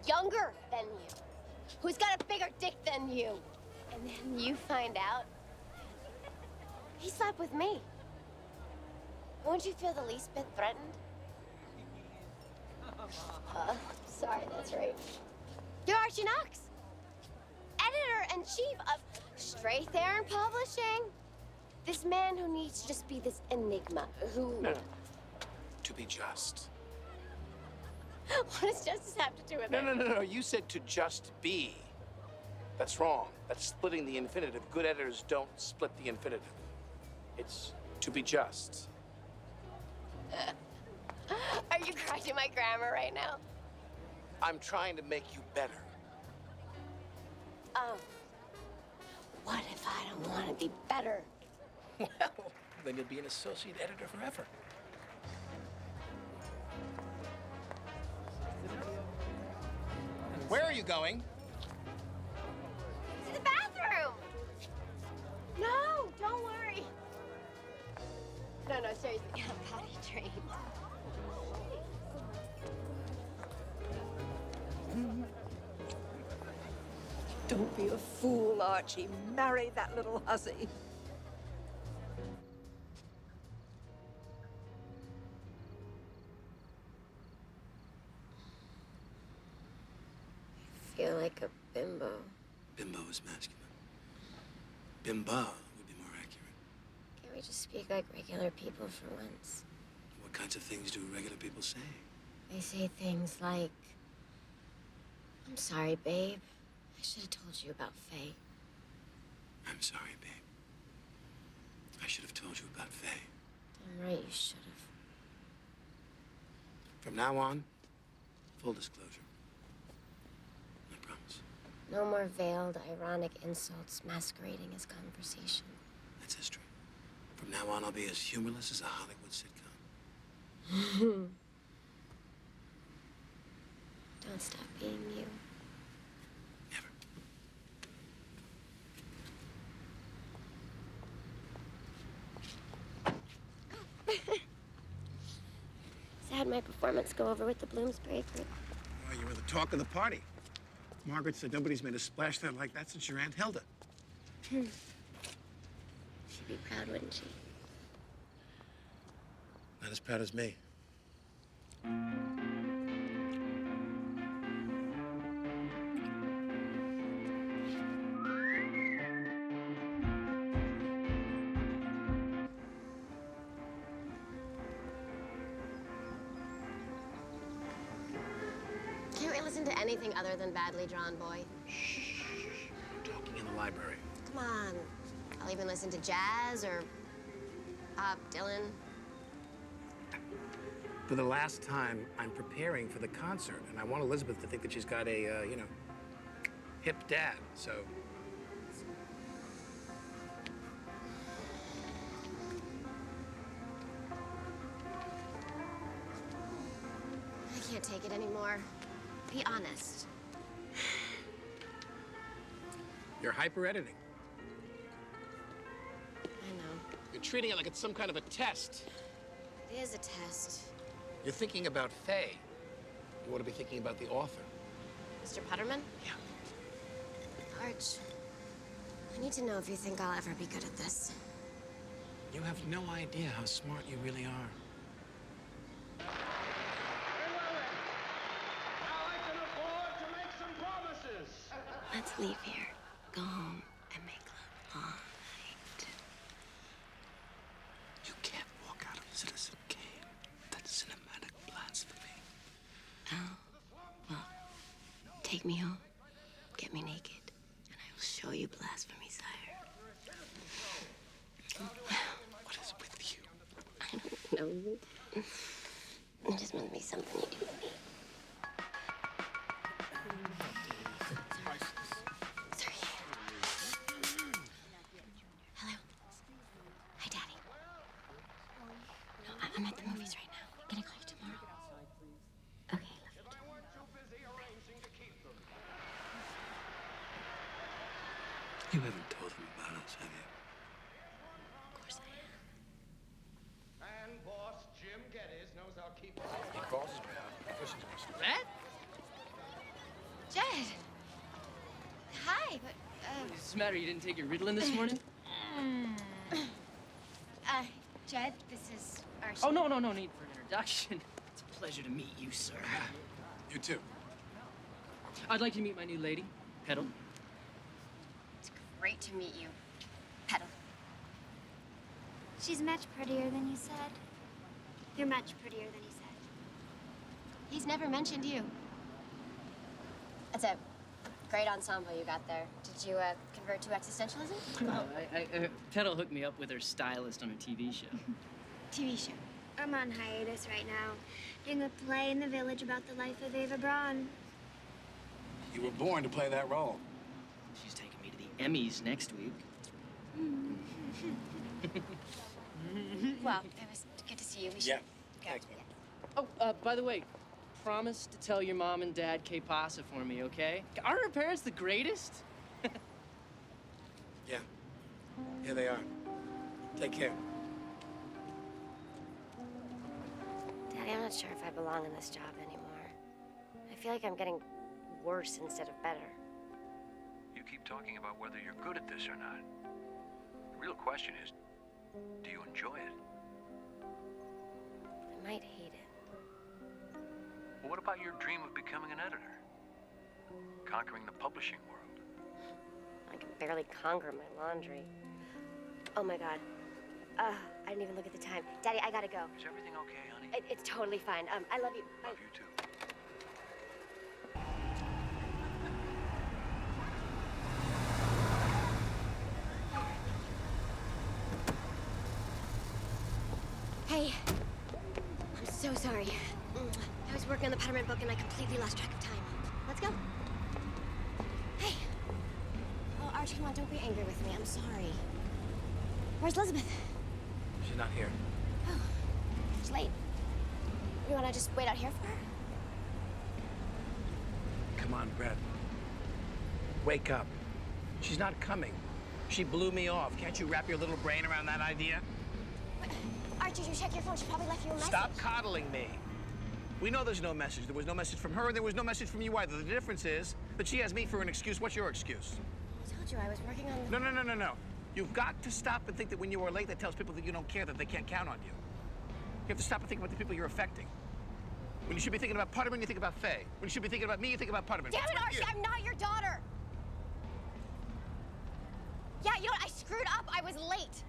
younger than you, who's got a bigger dick than you, and then you find out he slept with me? Won't you feel the least bit threatened? Sorry, that's right. You're Archie Knox, editor-in-chief of Straight There and Publishing. This man who needs to just be this enigma, who... No. To be just. What does justice have to do with it? No. You said to just be. That's wrong. That's splitting the infinitive. Good editors don't split the infinitive. It's to be just. Are you correcting my grammar right now? I'm trying to make you better. What if I don't want to be better? Well, then you'll be an associate editor forever. Where are you going? To the bathroom! No, don't worry. No, seriously, I'm potty trained. Don't be a fool, Archie. Marry that little hussy. feel like a bimbo. Bimbo is masculine. Bimba would be more accurate. Can't we just speak like regular people for once? What kinds of things do regular people say? They say things like, I'm sorry, babe. I should have told you about Faye. I'm sorry, babe. I should have told you about Faye. Damn right you should have. From now on, full disclosure. I promise. No more veiled, ironic insults masquerading as conversation. That's history. From now on, I'll be as humorless as a Hollywood sitcom. Don't stop being you. How'd my performance go over with the Bloomsbury group? Oh, you were the talk of the party. Margaret said nobody's made a splash there like that since your Aunt Hilda. She'd be proud, wouldn't she? Not as proud as me. Can't we listen to anything other than Badly Drawn Boy? Talking in the library. Come on. I'll even listen to jazz or Bob Dylan. For the last time, I'm preparing for the concert, and I want Elizabeth to think that she's got a, hip dad, so... I can't take it anymore. Be honest. You're hyper-editing. I know. You're treating it like it's some kind of a test. It is a test. You're thinking about Faye. You ought to be thinking about the author. Mr. Putterman? Yeah. Arch, I need to know if you think I'll ever be good at this. You have no idea how smart you really are. Let's leave here, go home, and make love all night. You can't walk out of Citizen Kane. That's cinematic blasphemy. Oh, well, take me home, get me naked, and I will show you blasphemy, sire. What is with you? I don't know. It just must be something you do with me. I'm at the movies right now. Can I call you tomorrow? Okay, love you too. You haven't told him about us, have you? Of course I am. And boss Jim Geddes knows I'll keep it. He calls us back. That? Jed! Hi, but, What's the matter? You didn't take your Ritalin this morning? Jed, this is Archie. Oh, no need for an introduction. It's a pleasure to meet you, sir. You too. I'd like to meet my new lady, Petal. It's great to meet you, Petal. She's much prettier than you said. You're much prettier than he said. He's never mentioned you. That's a great ensemble you got there. Did you convert to existentialism? Petal hooked me up with her stylist on a TV show. TV show. I'm on hiatus right now, doing a play in the village about the life of Eva Braun. You were born to play that role. She's taking me to the Emmys next week. Well, it was good to see you. We should Yeah. go. Thanks, man. Oh, by the way, promise to tell your mom and dad que pasa for me, okay? Aren't her parents the greatest? Yeah. Here they are. Take care. Daddy, I'm not sure if I belong in this job anymore. I feel like I'm getting worse instead of better. You keep talking about whether you're good at this or not. The real question is, do you enjoy it? I might hate it. Well, what about your dream of becoming an editor? conquering the publishing world. I can barely conquer my laundry. Oh my God. I didn't even look at the time. Daddy, I gotta go. Is everything okay, honey? It's totally fine. I love you. Bye. Love you too. Hey. I'm so sorry. I was working on the Peppermint book and I completely lost track of time. Let's go. Hey. Oh, Archie, come on, don't be angry with me. I'm sorry. Where's Elizabeth? She's not here. Oh, it's late. You wanna just wait out here for her? Come on, Brett. Wake up. She's not coming. She blew me off. Can't you wrap your little brain around that idea? Archie, you check your phone. She probably left you a message. Stop coddling me. We know there's no message. There was no message from her, and there was no message from you either. The difference is that she has me for an excuse. What's your excuse? I told you I was working on... No. You've got to stop and think that when you are late, that tells people that you don't care, that they can't count on you. You have to stop and think about the people you're affecting. When you should be thinking about Putterman, you think about Faye. When you should be thinking about me, you think about Putterman. Damn it, Archie, I'm not your daughter! Yeah, you know what? I screwed up. I was late.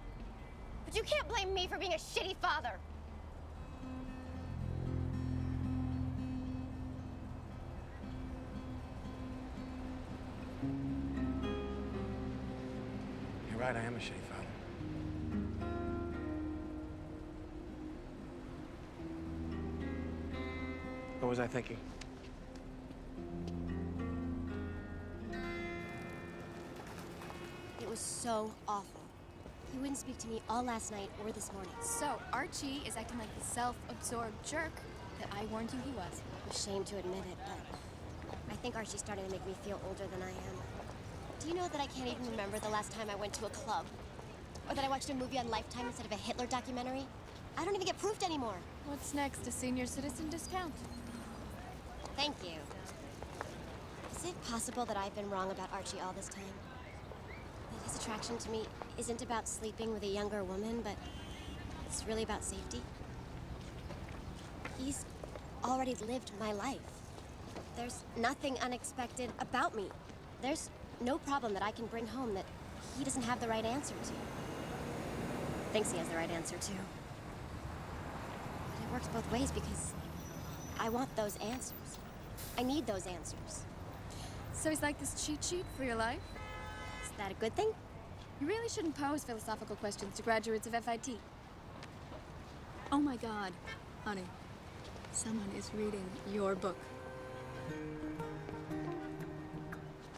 But you can't blame me for being a shitty father. You're right, I am a shitty father. What was I thinking? It was so awful. He wouldn't speak to me all last night or this morning. So, Archie is acting like the self-absorbed jerk that I warned you he was. I'm ashamed to admit it, but I think Archie's starting to make me feel older than I am. Do you know that I can't even remember the last time I went to a club? Or that I watched a movie on Lifetime instead of a Hitler documentary? I don't even get proofed anymore. What's next? A senior citizen discount? Thank you. Is it possible that I've been wrong about Archie all this time? That his attraction to me isn't about sleeping with a younger woman, but it's really about safety? He's already lived my life. There's nothing unexpected about me. There's no problem that I can bring home that he doesn't have the right answer to. Thinks he has the right answer to. But it works both ways because I want those answers. I need those answers. So he's like this cheat sheet for your life? Is that a good thing? You really shouldn't pose philosophical questions to graduates of FIT. Oh my God, honey. Someone is reading your book.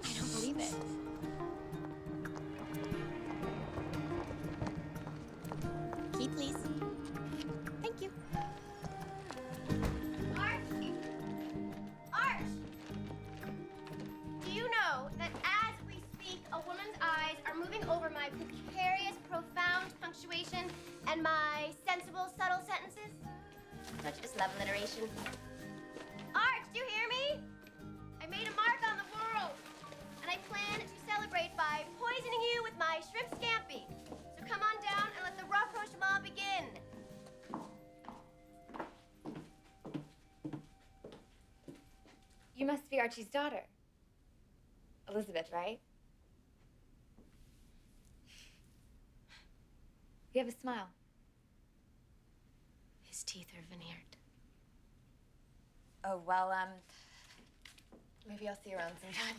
I don't believe it. Key, please. Thank you. Arch! Arch! Do you know that as we speak, a woman's eyes are moving over my precarious, profound punctuation and my sensible, subtle sentences? Don't you just love alliteration? Arch, do you hear me? I made a mark on the world, and I plan to celebrate by poisoning you with my shrimp scampi. So come on down and let the rapprochement begin. You must be Archie's daughter. Elizabeth, right? You have a smile. His teeth are veneered. Oh, well, maybe I'll see you around sometime.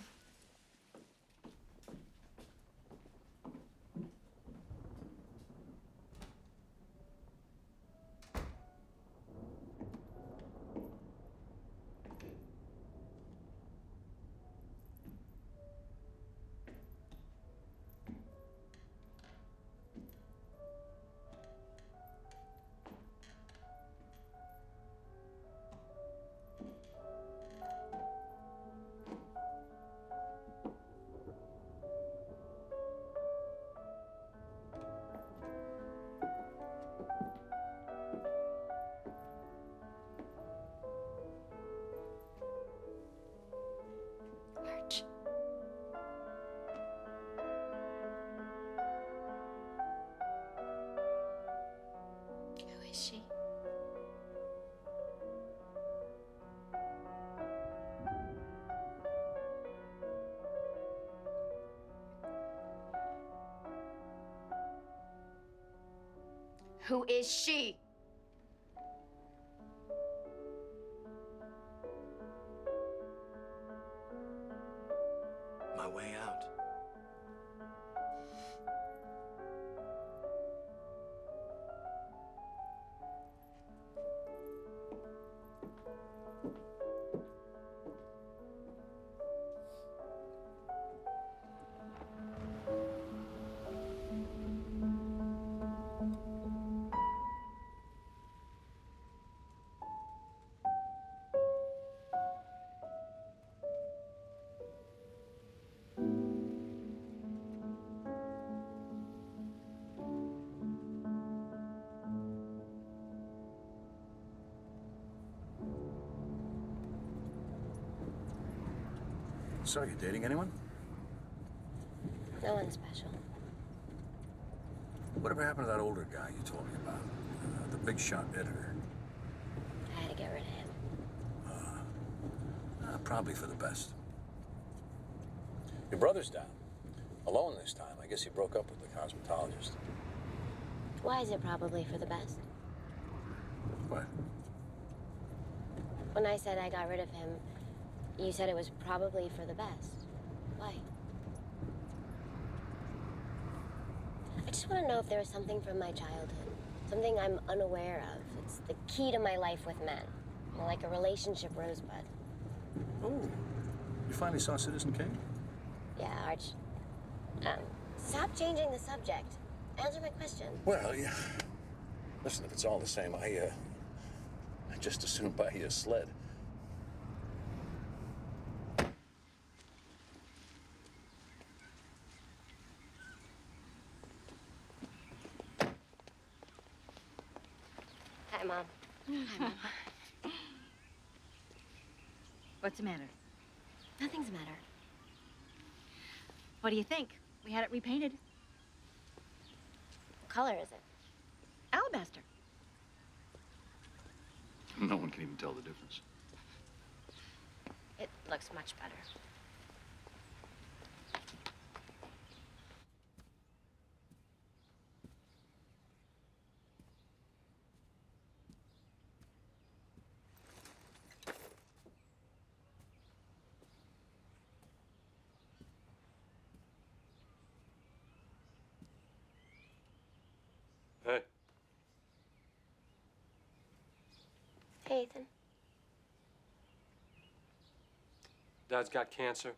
Arch. Who is she? Who is she? My way out. So, you dating anyone? No one special. Whatever happened to that older guy you told me about? The big shot editor? I had to get rid of him. Probably for the best. Your brother's down. Alone this time. I guess he broke up with the cosmetologist. Why is it probably for the best? What? When I said I got rid of him, you said it was probably for the best. Why? I just want to know if there was something from my childhood, something I'm unaware of. It's the key to my life with men. You know, like a relationship rosebud. Oh, you finally saw Citizen Kane? Yeah, Arch. Stop changing the subject. Answer my question. Well, yeah. Listen, if it's all the same, I just as soon buy you a sled. Hi, Mom. Hi, Mom. What's the matter? Nothing's the matter. What do you think? We had it repainted. What color is it? Alabaster. No one can even tell the difference. It looks much better. Hey. Hey, Ethan. Dad's got cancer.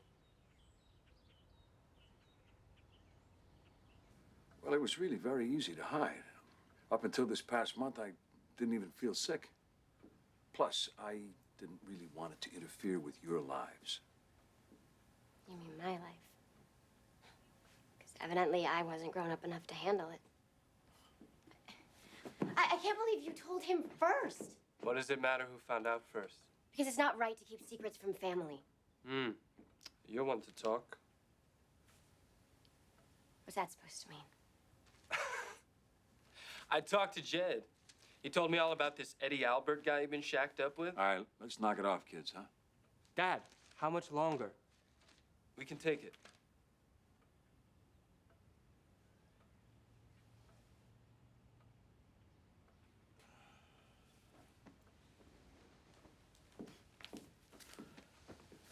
Well, it was really very easy to hide. Up until this past month, I didn't even feel sick. Plus, I didn't really want it to interfere with your lives. You mean my life? Because evidently I wasn't grown up enough to handle it. I can't believe you told him first. What does it matter who found out first? Because it's not right to keep secrets from family. You're one to talk. What's that supposed to mean? I talked to Jed. He told me all about this Eddie Albert guy you've been shacked up with. All right, let's knock it off, kids, huh? Dad, how much longer? We can take it.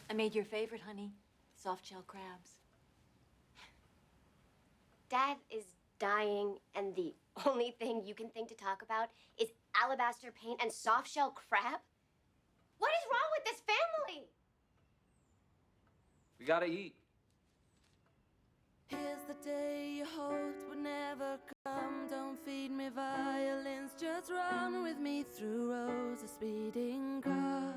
I made your favorite, honey. Soft shell crabs. Dad is dying, and the only thing you can think to talk about is alabaster paint and soft shell crab? What is wrong with this family? We gotta eat. Here's the day you hoped would never come. Don't feed me violins, just run with me through rows of speeding cars.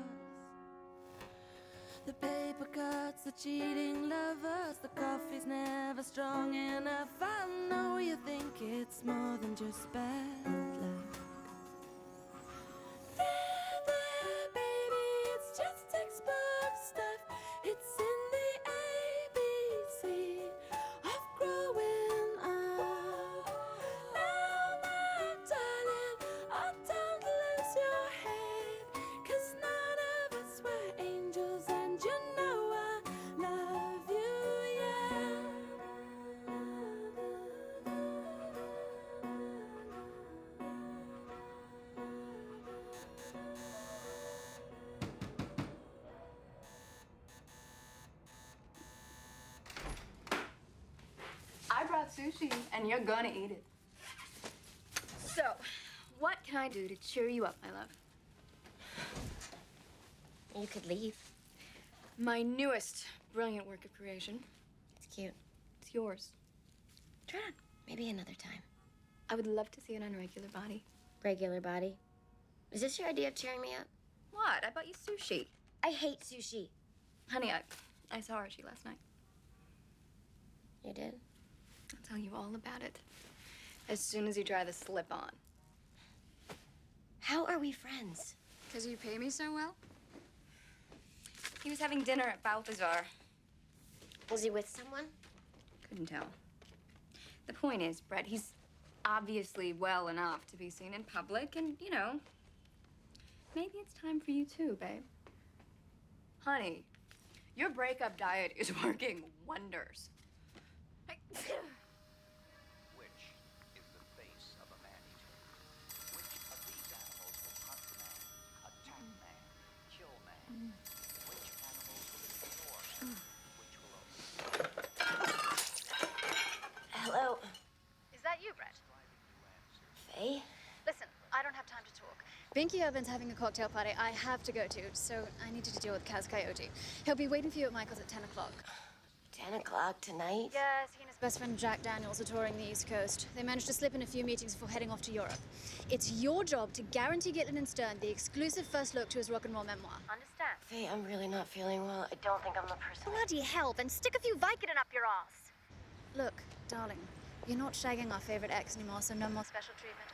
The paper cuts, the cheating lovers, the coffee's never strong enough. I know you think it's more than just bad luck. There, baby, it's just textbook stuff. It's in the ABC of growing up. Now, my darling, oh, don't lose your head, 'cause none of us were angels, and you know I love you, yeah. sushi, and you're gonna eat it. So, what can I do to cheer you up, my love? You could leave. My newest brilliant work of creation. It's cute. It's yours. Try it. Maybe another time. I would love to see it on a regular body. Regular body. Is this your idea of cheering me up? What? I bought you sushi. I hate sushi. Honey, I saw Archie last night. You did? I'll tell you all about it as soon as you try the slip on. How are we friends? Because you pay me so well? He was having dinner at Balthazar. Was he with someone? Couldn't tell. The point is, Brett, he's obviously well enough to be seen in public, and, you know, maybe it's time for you too, babe. Honey, your breakup diet is working wonders. Which is the face of a man-eater? Which of these animals will hunt man, attack man, kill man? Which animals will ignore man? Which will obey? Hello. Is that you, Brett? Faye? Listen, I don't have time to talk. Binky Urban's having a cocktail party I have to go to, so I need you to deal with Kaz Coyote. He'll be waiting for you at Michael's at 10 o'clock. 10 o'clock tonight? Yes, he and his best friend Jack Daniels are touring the East Coast. They managed to slip in a few meetings before heading off to Europe. It's your job to guarantee Gitlin and Stern the exclusive first look to his rock and roll memoir. Understand? Faye, I'm really not feeling well. I don't think I'm the person. Bloody hell, then stick a few Vicodin up your ass. Look, darling, you're not shagging our favorite ex anymore, so no more special treatment.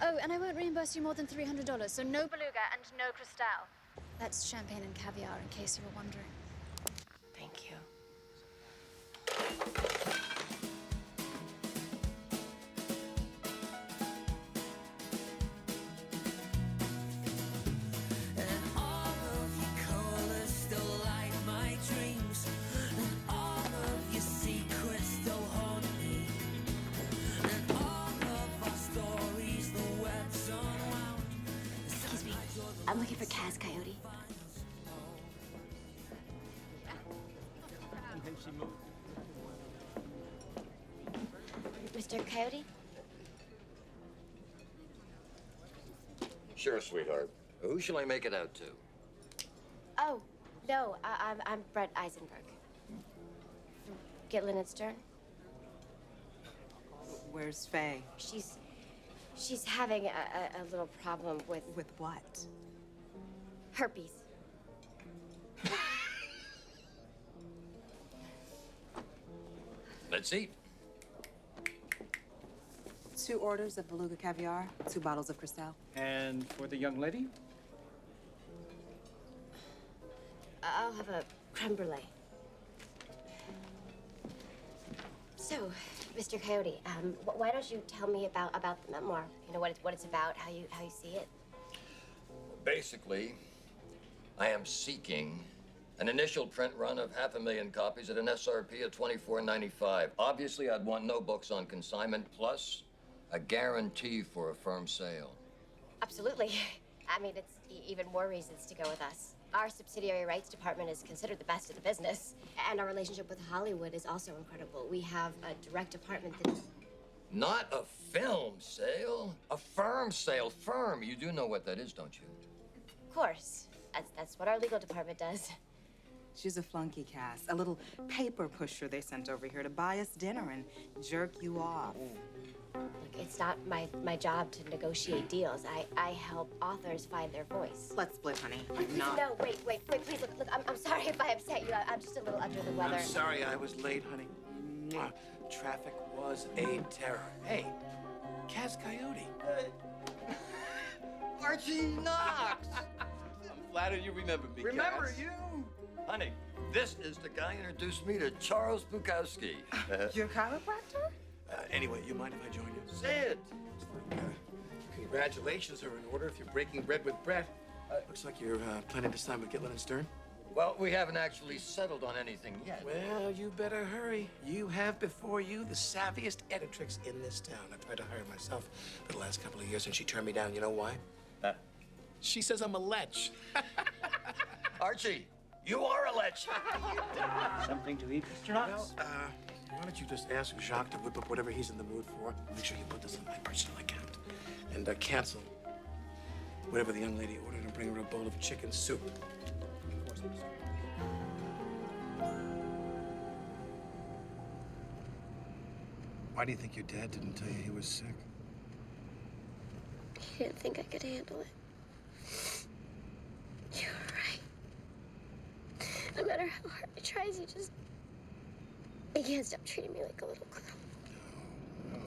Oh, and I won't reimburse you more than $300, so no Beluga and no Cristal. That's champagne and caviar, in case you were wondering. Thank you. I'm looking for Kaz Coyote. Mr. Coyote? Sure, sweetheart. Who shall I make it out to? Oh, no, I'm Brett Eisenberg. Gitlin and Stern. Where's Faye? She's having a little problem with... With what? Herpes. Let's eat. 2 orders of Beluga caviar, 2 bottles of Cristal. And for the young lady? I'll have a creme brulee. So, Mr. Coyote, why don't you tell me about the memoir? You know, what it's about, how you see it? Basically, I am seeking an initial print run of 500,000 copies at an SRP of $24.95. Obviously, I'd want no books on consignment, plus a guarantee for a firm sale. Absolutely. I mean, it's even more reasons to go with us. Our subsidiary rights department is considered the best in the business, and our relationship with Hollywood is also incredible. We have a direct department that's... Not a film sale, a firm sale. Firm, you do know what that is, don't you? Of course. That's what our legal department does. She's a flunky, Cass. A little paper pusher they sent over here to buy us dinner and jerk you off. Look, it's not my job to negotiate deals. I help authors find their voice. Let's split, honey. No, wait, please, look, I'm sorry if I upset you. I'm just a little under the weather. I'm sorry I was late, honey. Mwah. Traffic was a terror. Hey, Kaz Coyote. Archie Knox! I'm flattered you remember me, Remember Cass. you? Honey, this is the guy who introduced me to Charles Bukowski. Your chiropractor? Anyway, you mind if I join you? Sid! Congratulations are in order if you're breaking bread with Brett. Looks like you're planning to sign with Gitlin and Stern. Well, we haven't actually settled on anything yet. Well, you better hurry. You have before you the savviest editrix in this town. I tried to hire myself for the last couple of years, and she turned me down. You know why? She says I'm a lech. Archie, you are a lech. Something to eat, Mr. Knox? Well, Why don't you just ask Jacques to whip up whatever he's in the mood for? Make sure you put this on my personal account. And cancel whatever the young lady ordered and bring her a bowl of chicken soup. Of course, why do you think your dad didn't tell you he was sick? He didn't think I could handle it. You're right. No matter how hard he tries, he can't stop treating me like a little girl. No.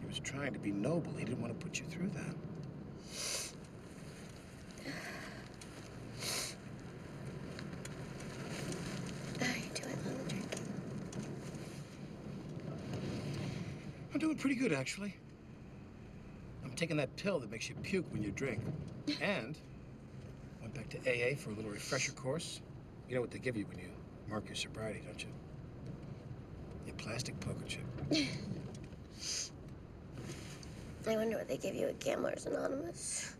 He was trying to be noble. He didn't want to put you through that. How are you doing on the drinking? I'm doing pretty good, actually. I'm taking that pill that makes you puke when you drink. And went back to AA for a little refresher course. You know what they give you when you mark your sobriety, don't you? A plastic poker chip. I wonder what they give you at Gamblers Anonymous.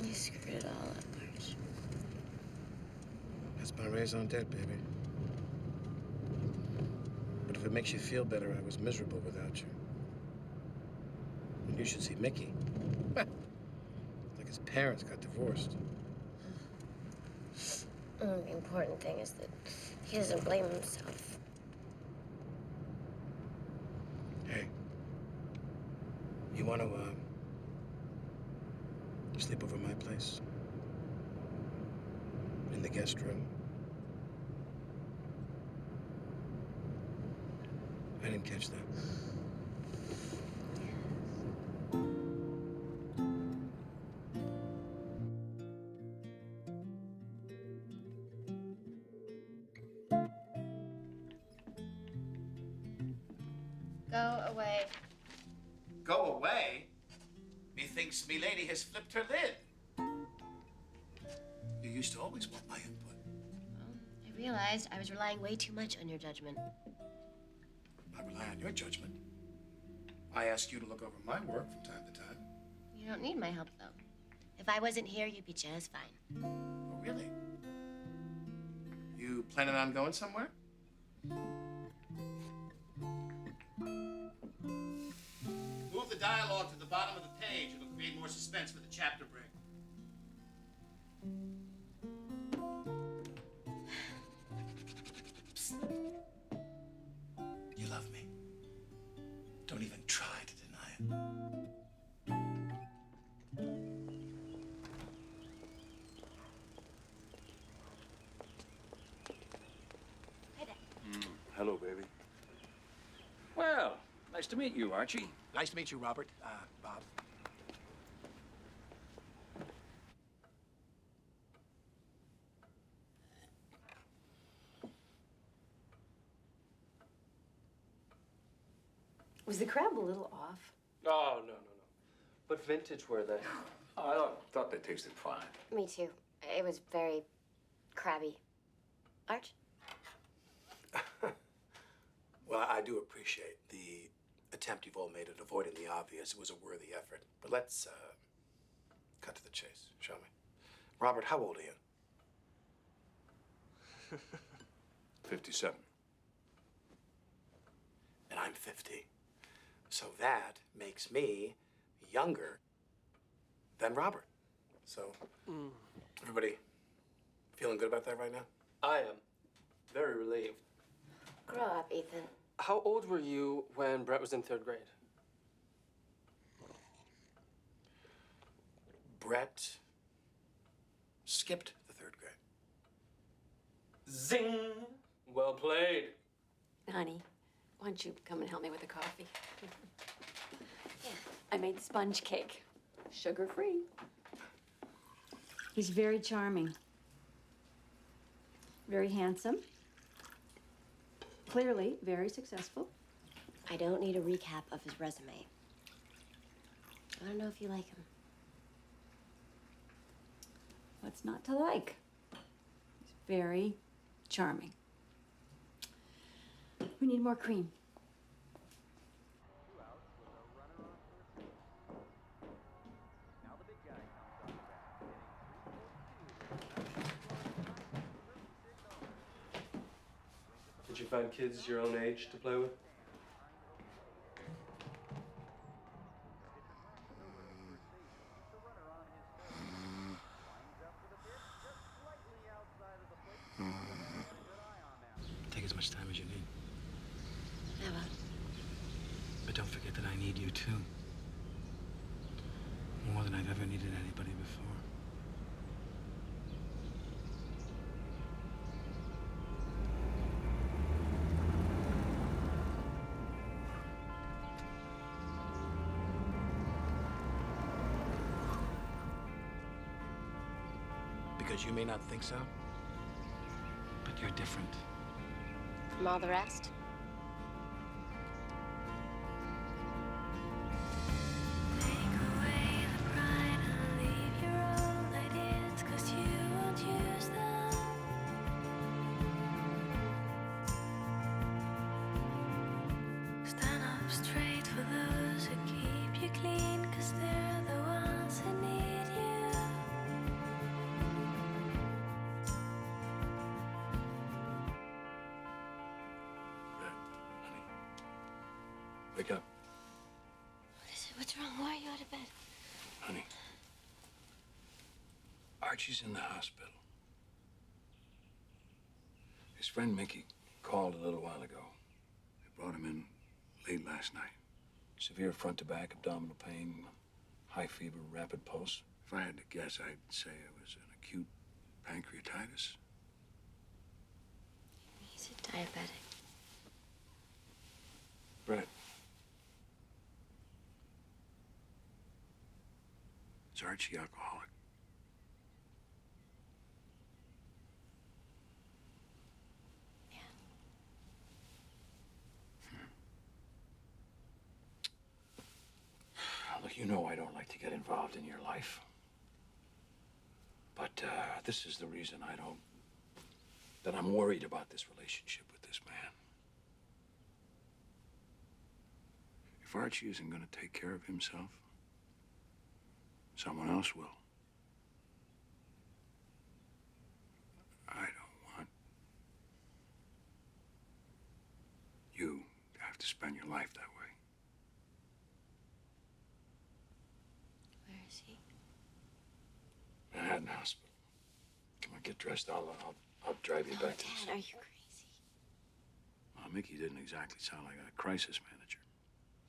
You screwed it all up, Arch. That's my raison d'etre, baby. But if it makes you feel better, I was miserable without you. And you should see Mickey. Like his parents got divorced. The important thing is that he doesn't blame himself. Hey, you want to sleep over my place? In the guest room? I didn't catch that. Go away. Go away? Methinks me lady has flipped her lid. You used to always want my input. Well, I realized I was relying way too much on your judgment. I rely on your judgment. I ask you to look over my work from time to time. You don't need my help, though. If I wasn't here, you'd be just fine. Oh, really? You planning on going somewhere? Move the dialogue to the bottom of the page. It'll create more suspense for the chapter break. Psst. You love me. Don't even try to deny it. Hi there. Hello, baby. Well, nice to meet you, Archie. Nice to meet you, Robert. Bob. Was the crab a little off? Oh, no. What vintage were they? I thought they tasted fine. Me too. It was very crabby. Arch? Well, I do appreciate the attempt you've all made at avoiding the obvious. It was a worthy effort. But let's cut to the chase, shall we? Robert, how old are you? 57. And I'm 50. So that makes me younger than Robert. So, everybody feeling good about that right now? I am. Very relieved. Grow up, Ethan. How old were you when Brett was in 3rd grade? Brett skipped the 3rd grade. Zing! Well played. Honey, why don't you come and help me with the coffee? I made sponge cake, sugar-free. He's very charming. Very handsome. Clearly very successful. I don't need a recap of his resume. I don't know if you like him. What's not to like? He's very charming. We need more cream. kids your own age to play with? Take as much time as you need. I will. But don't forget that I need you too. More than I've ever needed anybody before. Because you may not think so? But you're different. From all the rest? Stand up straight for those who keep you clean, 'cause they're the ones who need you. Wake up, What is it? What's wrong? Why are you out of bed? honey. Archie's in the hospital. His friend Mickey called a little while ago. They brought him in late last night. Severe front to back abdominal pain, high fever, rapid pulse. If I had to guess, I'd say it was an acute pancreatitis. He's a diabetic. Brett. Is Archie alcoholic? Look, you know I don't like to get involved in your life. But this is the reason that I'm worried about this relationship with this man. If Archie isn't going to take care of himself, someone else will. I don't want you to have to spend your life that way. Where is he? Manhattan Hospital. Come on, get dressed. I'll drive you back to the Dad, are you crazy? Well, Mickey didn't exactly sound like a crisis manager.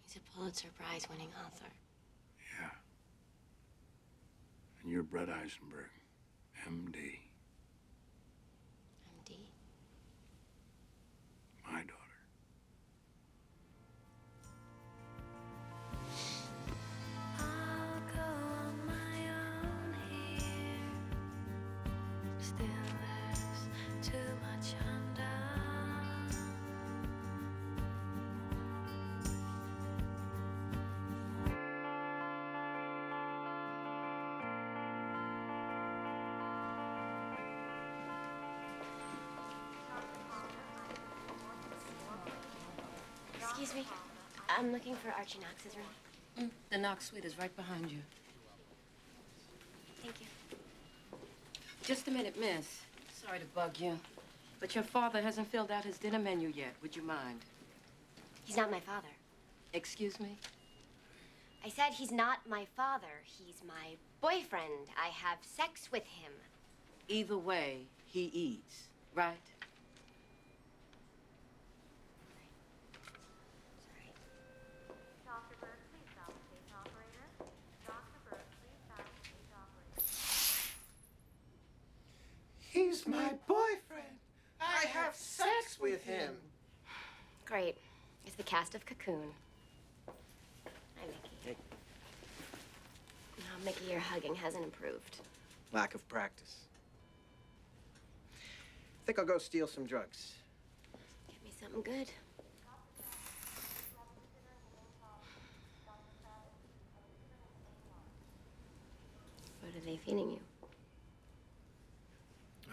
He's a Pulitzer Prize-winning author. Yeah. And you're Brett Eisenberg, M.D. MD. My daughter. I'll go on my own here. Still there's too much undone. Excuse me. I'm looking for Archie Knox's room. The Knox suite is right behind you. Thank you. Just a minute, miss. Sorry to bug you, but your father hasn't filled out his dinner menu yet. Would you mind? He's not my father. Excuse me? I said he's not my father. He's my boyfriend. I have sex with him. Either way, he eats, right? He's my boyfriend. I have sex with him. Great. It's the cast of Cocoon. Hi, Mickey. Hey. No, Mickey, your hugging hasn't improved. Lack of practice. I think I'll go steal some drugs. Give me something good. What are they feeding you?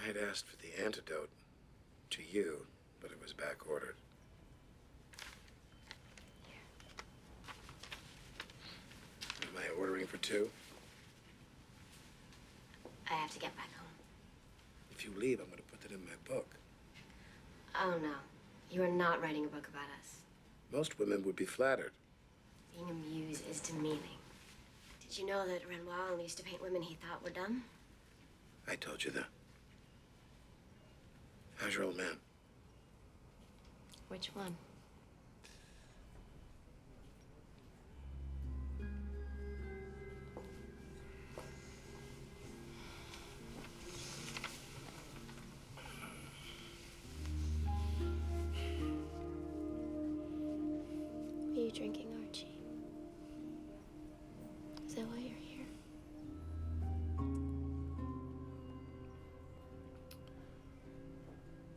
I had asked for the antidote to you, but it was back ordered. Am I ordering for two? I have to get back home. If you leave, I'm going to put that in my book. Oh, no. You are not writing a book about us. Most women would be flattered. Being a muse is demeaning. Did you know that Renoir only used to paint women he thought were dumb? I told you that. How's your old man? Which one? Are you drinking, Archie? Is that why you're here?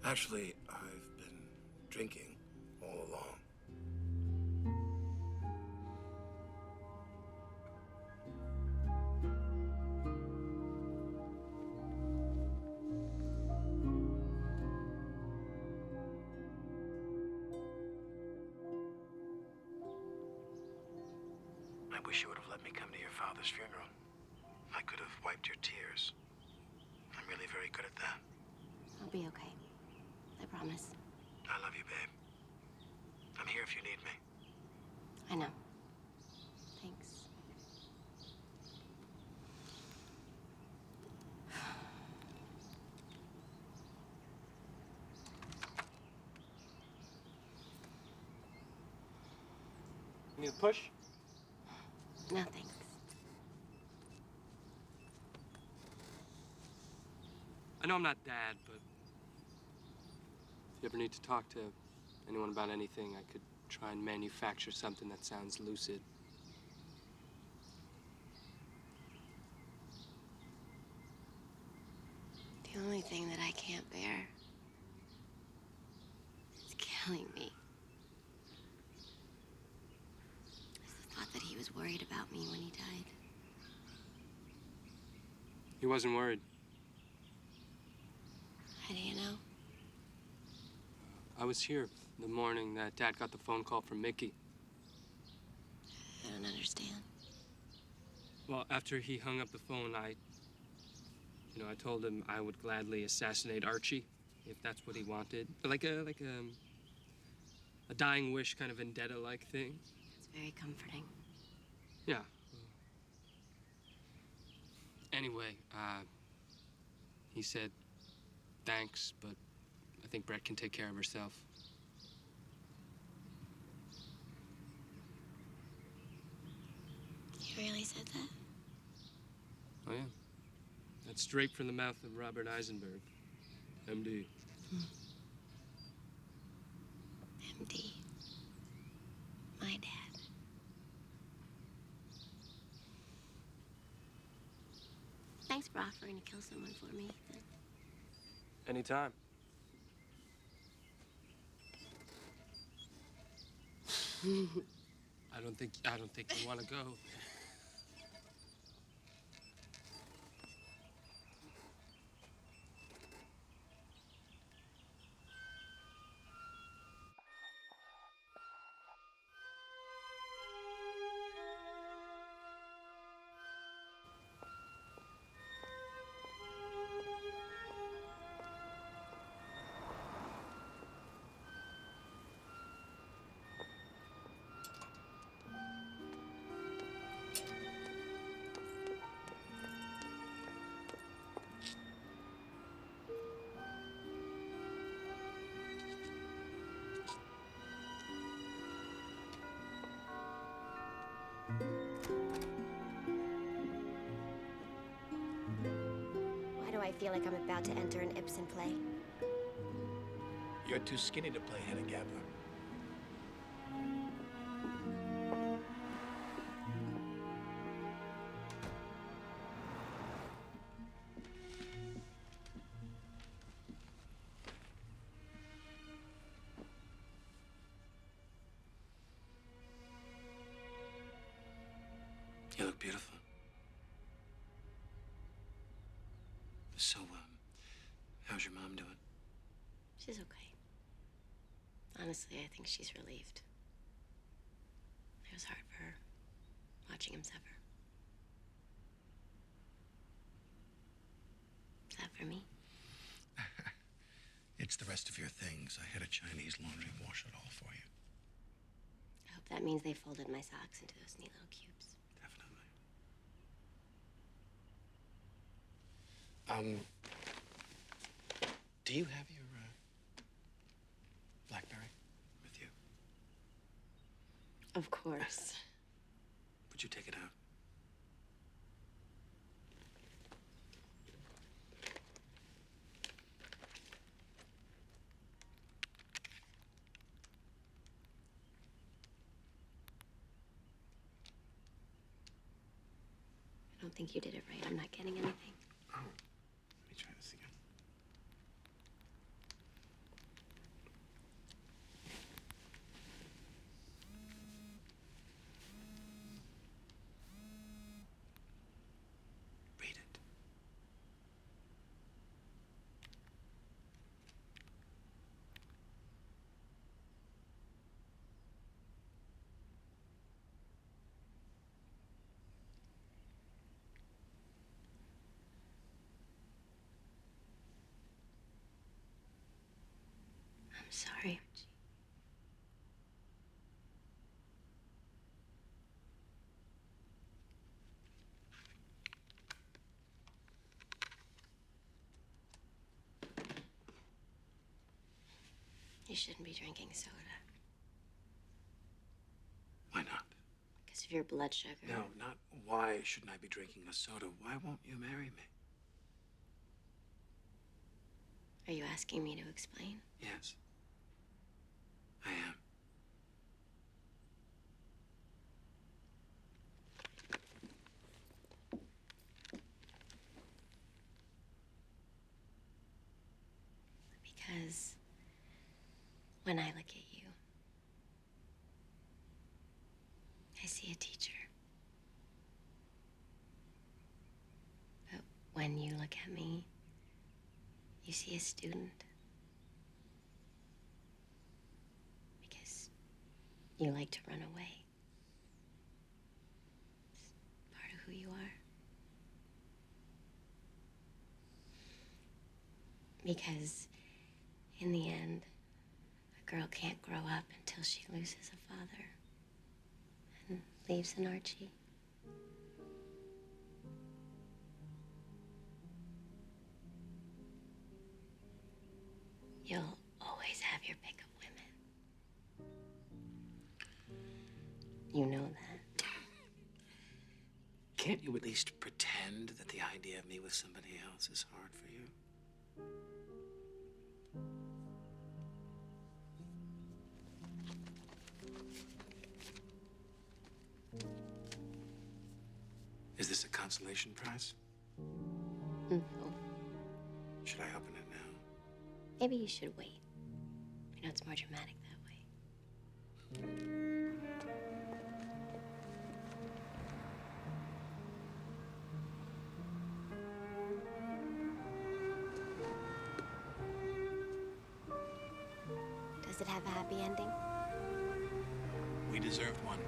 Actually, I've been drinking all along. I wish you would have let me come to your father's funeral. I could have wiped your tears. I'm really very good at that. I'll be okay. I promise. I love you, babe. I'm here if you need me. I know. Thanks. Need a push? No, thanks. I know I'm not dad, but if you ever need to talk to anyone about anything, I could try and manufacture something that sounds lucid. The only thing that I can't bear is killing me. Is the thought that he was worried about me when he died. He wasn't worried. How do you know? I was here the morning that Dad got the phone call from Mickey. I don't understand. Well, after he hung up the phone, I told him I would gladly assassinate Archie if that's what he wanted. Like a dying wish kind of vendetta-like thing. It's very comforting. Yeah. Anyway, he said thanks, but I think Brett can take care of herself. He really said that? Oh, yeah. That's straight from the mouth of Robert Eisenberg, MD. MD. My dad. Thanks for offering to kill someone for me, Ethan. Anytime. I don't think you want to go. Why do I feel like I'm about to enter an Ibsen play? You're too skinny to play Hedda Gabler. You look beautiful. So, how's your mom doing? She's okay. Honestly, I think she's relieved. It was hard for her, watching him suffer. Is that for me? It's the rest of your things. I had a Chinese laundry wash it all for you. I hope that means they folded my socks into those neat little cubes. Definitely. Do you have your BlackBerry with you? Of course. Would you take it out? I don't think you did it right. I'm not getting anything. Oh, let me try this again. Read it. I'm sorry. You shouldn't be drinking soda. Why not? Because of your blood sugar. No, not why shouldn't I be drinking a soda. Why won't you marry me? Are you asking me to explain? Yes. I am. Because when I look at you, I see a teacher. But when you look at me, you see a student. Because you like to run away. It's part of who you are. Because in the end, a girl can't grow up until she loses a father and leaves an Archie. You'll always have your pick of women. You know that. Can't you at least pretend that the idea of me with somebody else is hard for you? Is this a consolation prize? No. Should I open it now? Maybe you should wait. You know, it's more dramatic that way. Does it have a happy ending? We deserved one.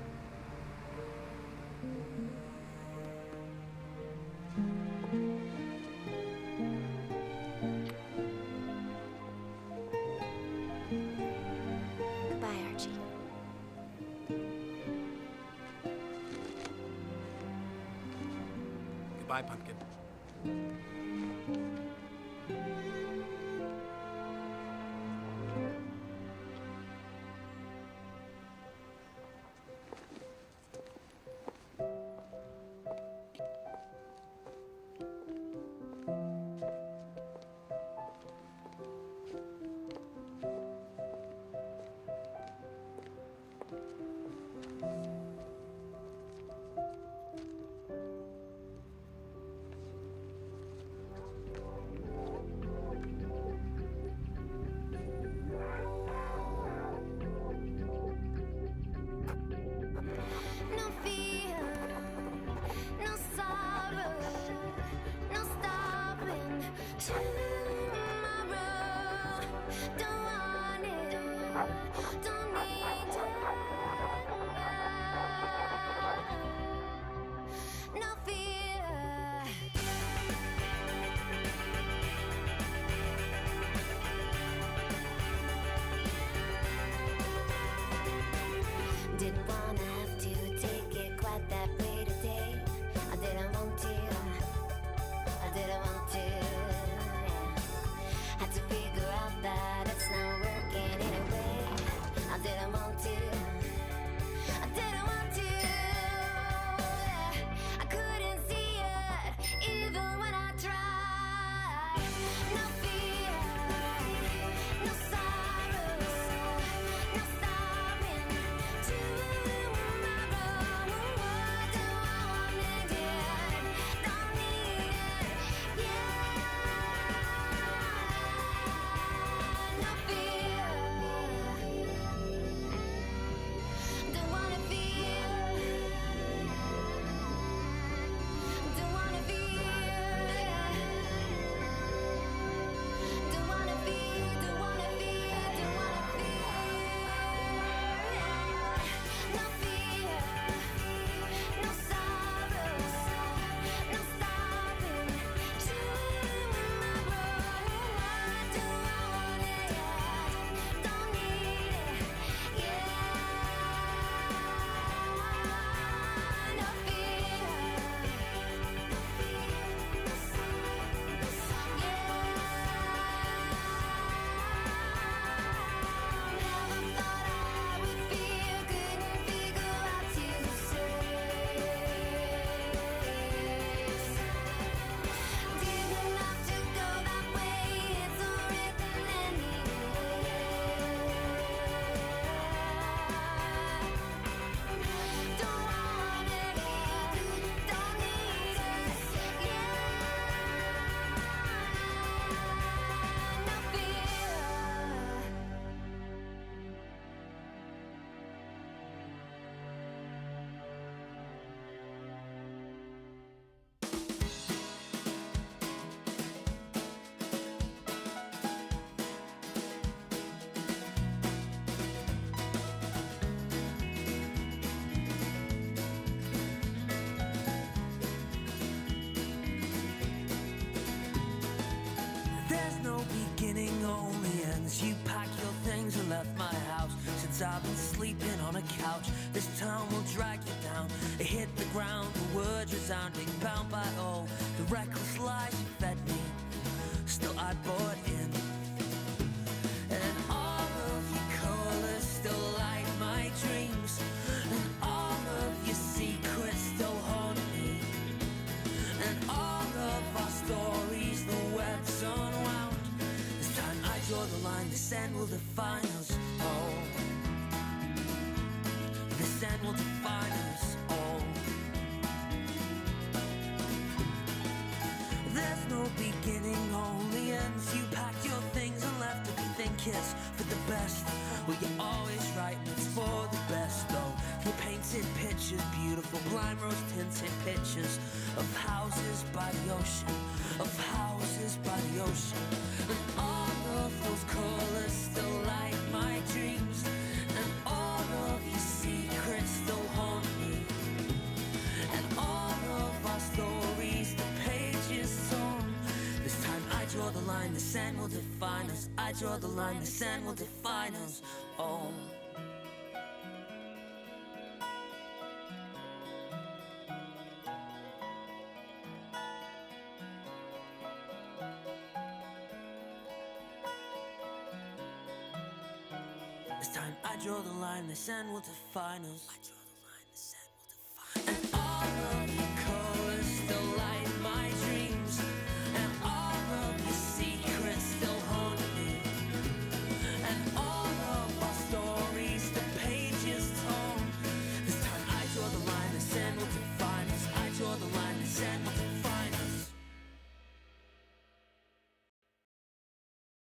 Goodbye, Archie. Goodbye, Pumpkin. nights I've been sleeping on a couch. This town will drag you down. It hit the ground, the words resounding, bound by all the reckless lies you fed me. Still I bought in, and all of your colors still light my dreams, and all of your secrets still haunt me, and all of our stories, the web's unwound. This time I draw the line, the sand will define us all. The sand will define us all. There's no beginning, only ends. You packed your things and left everything kissed for the best. Well, you're always right, and it's for the best, though. You painted pictures, beautiful blind rose tinted pictures of houses by the ocean, of houses by the ocean. And all of those colors still light my dreams, and all of your secrets still haunt me, and all of our stories, the pages torn. This time I draw the line, the sand will define us. I draw the line, the sand will define us all. This time I draw the line, the sand will define us.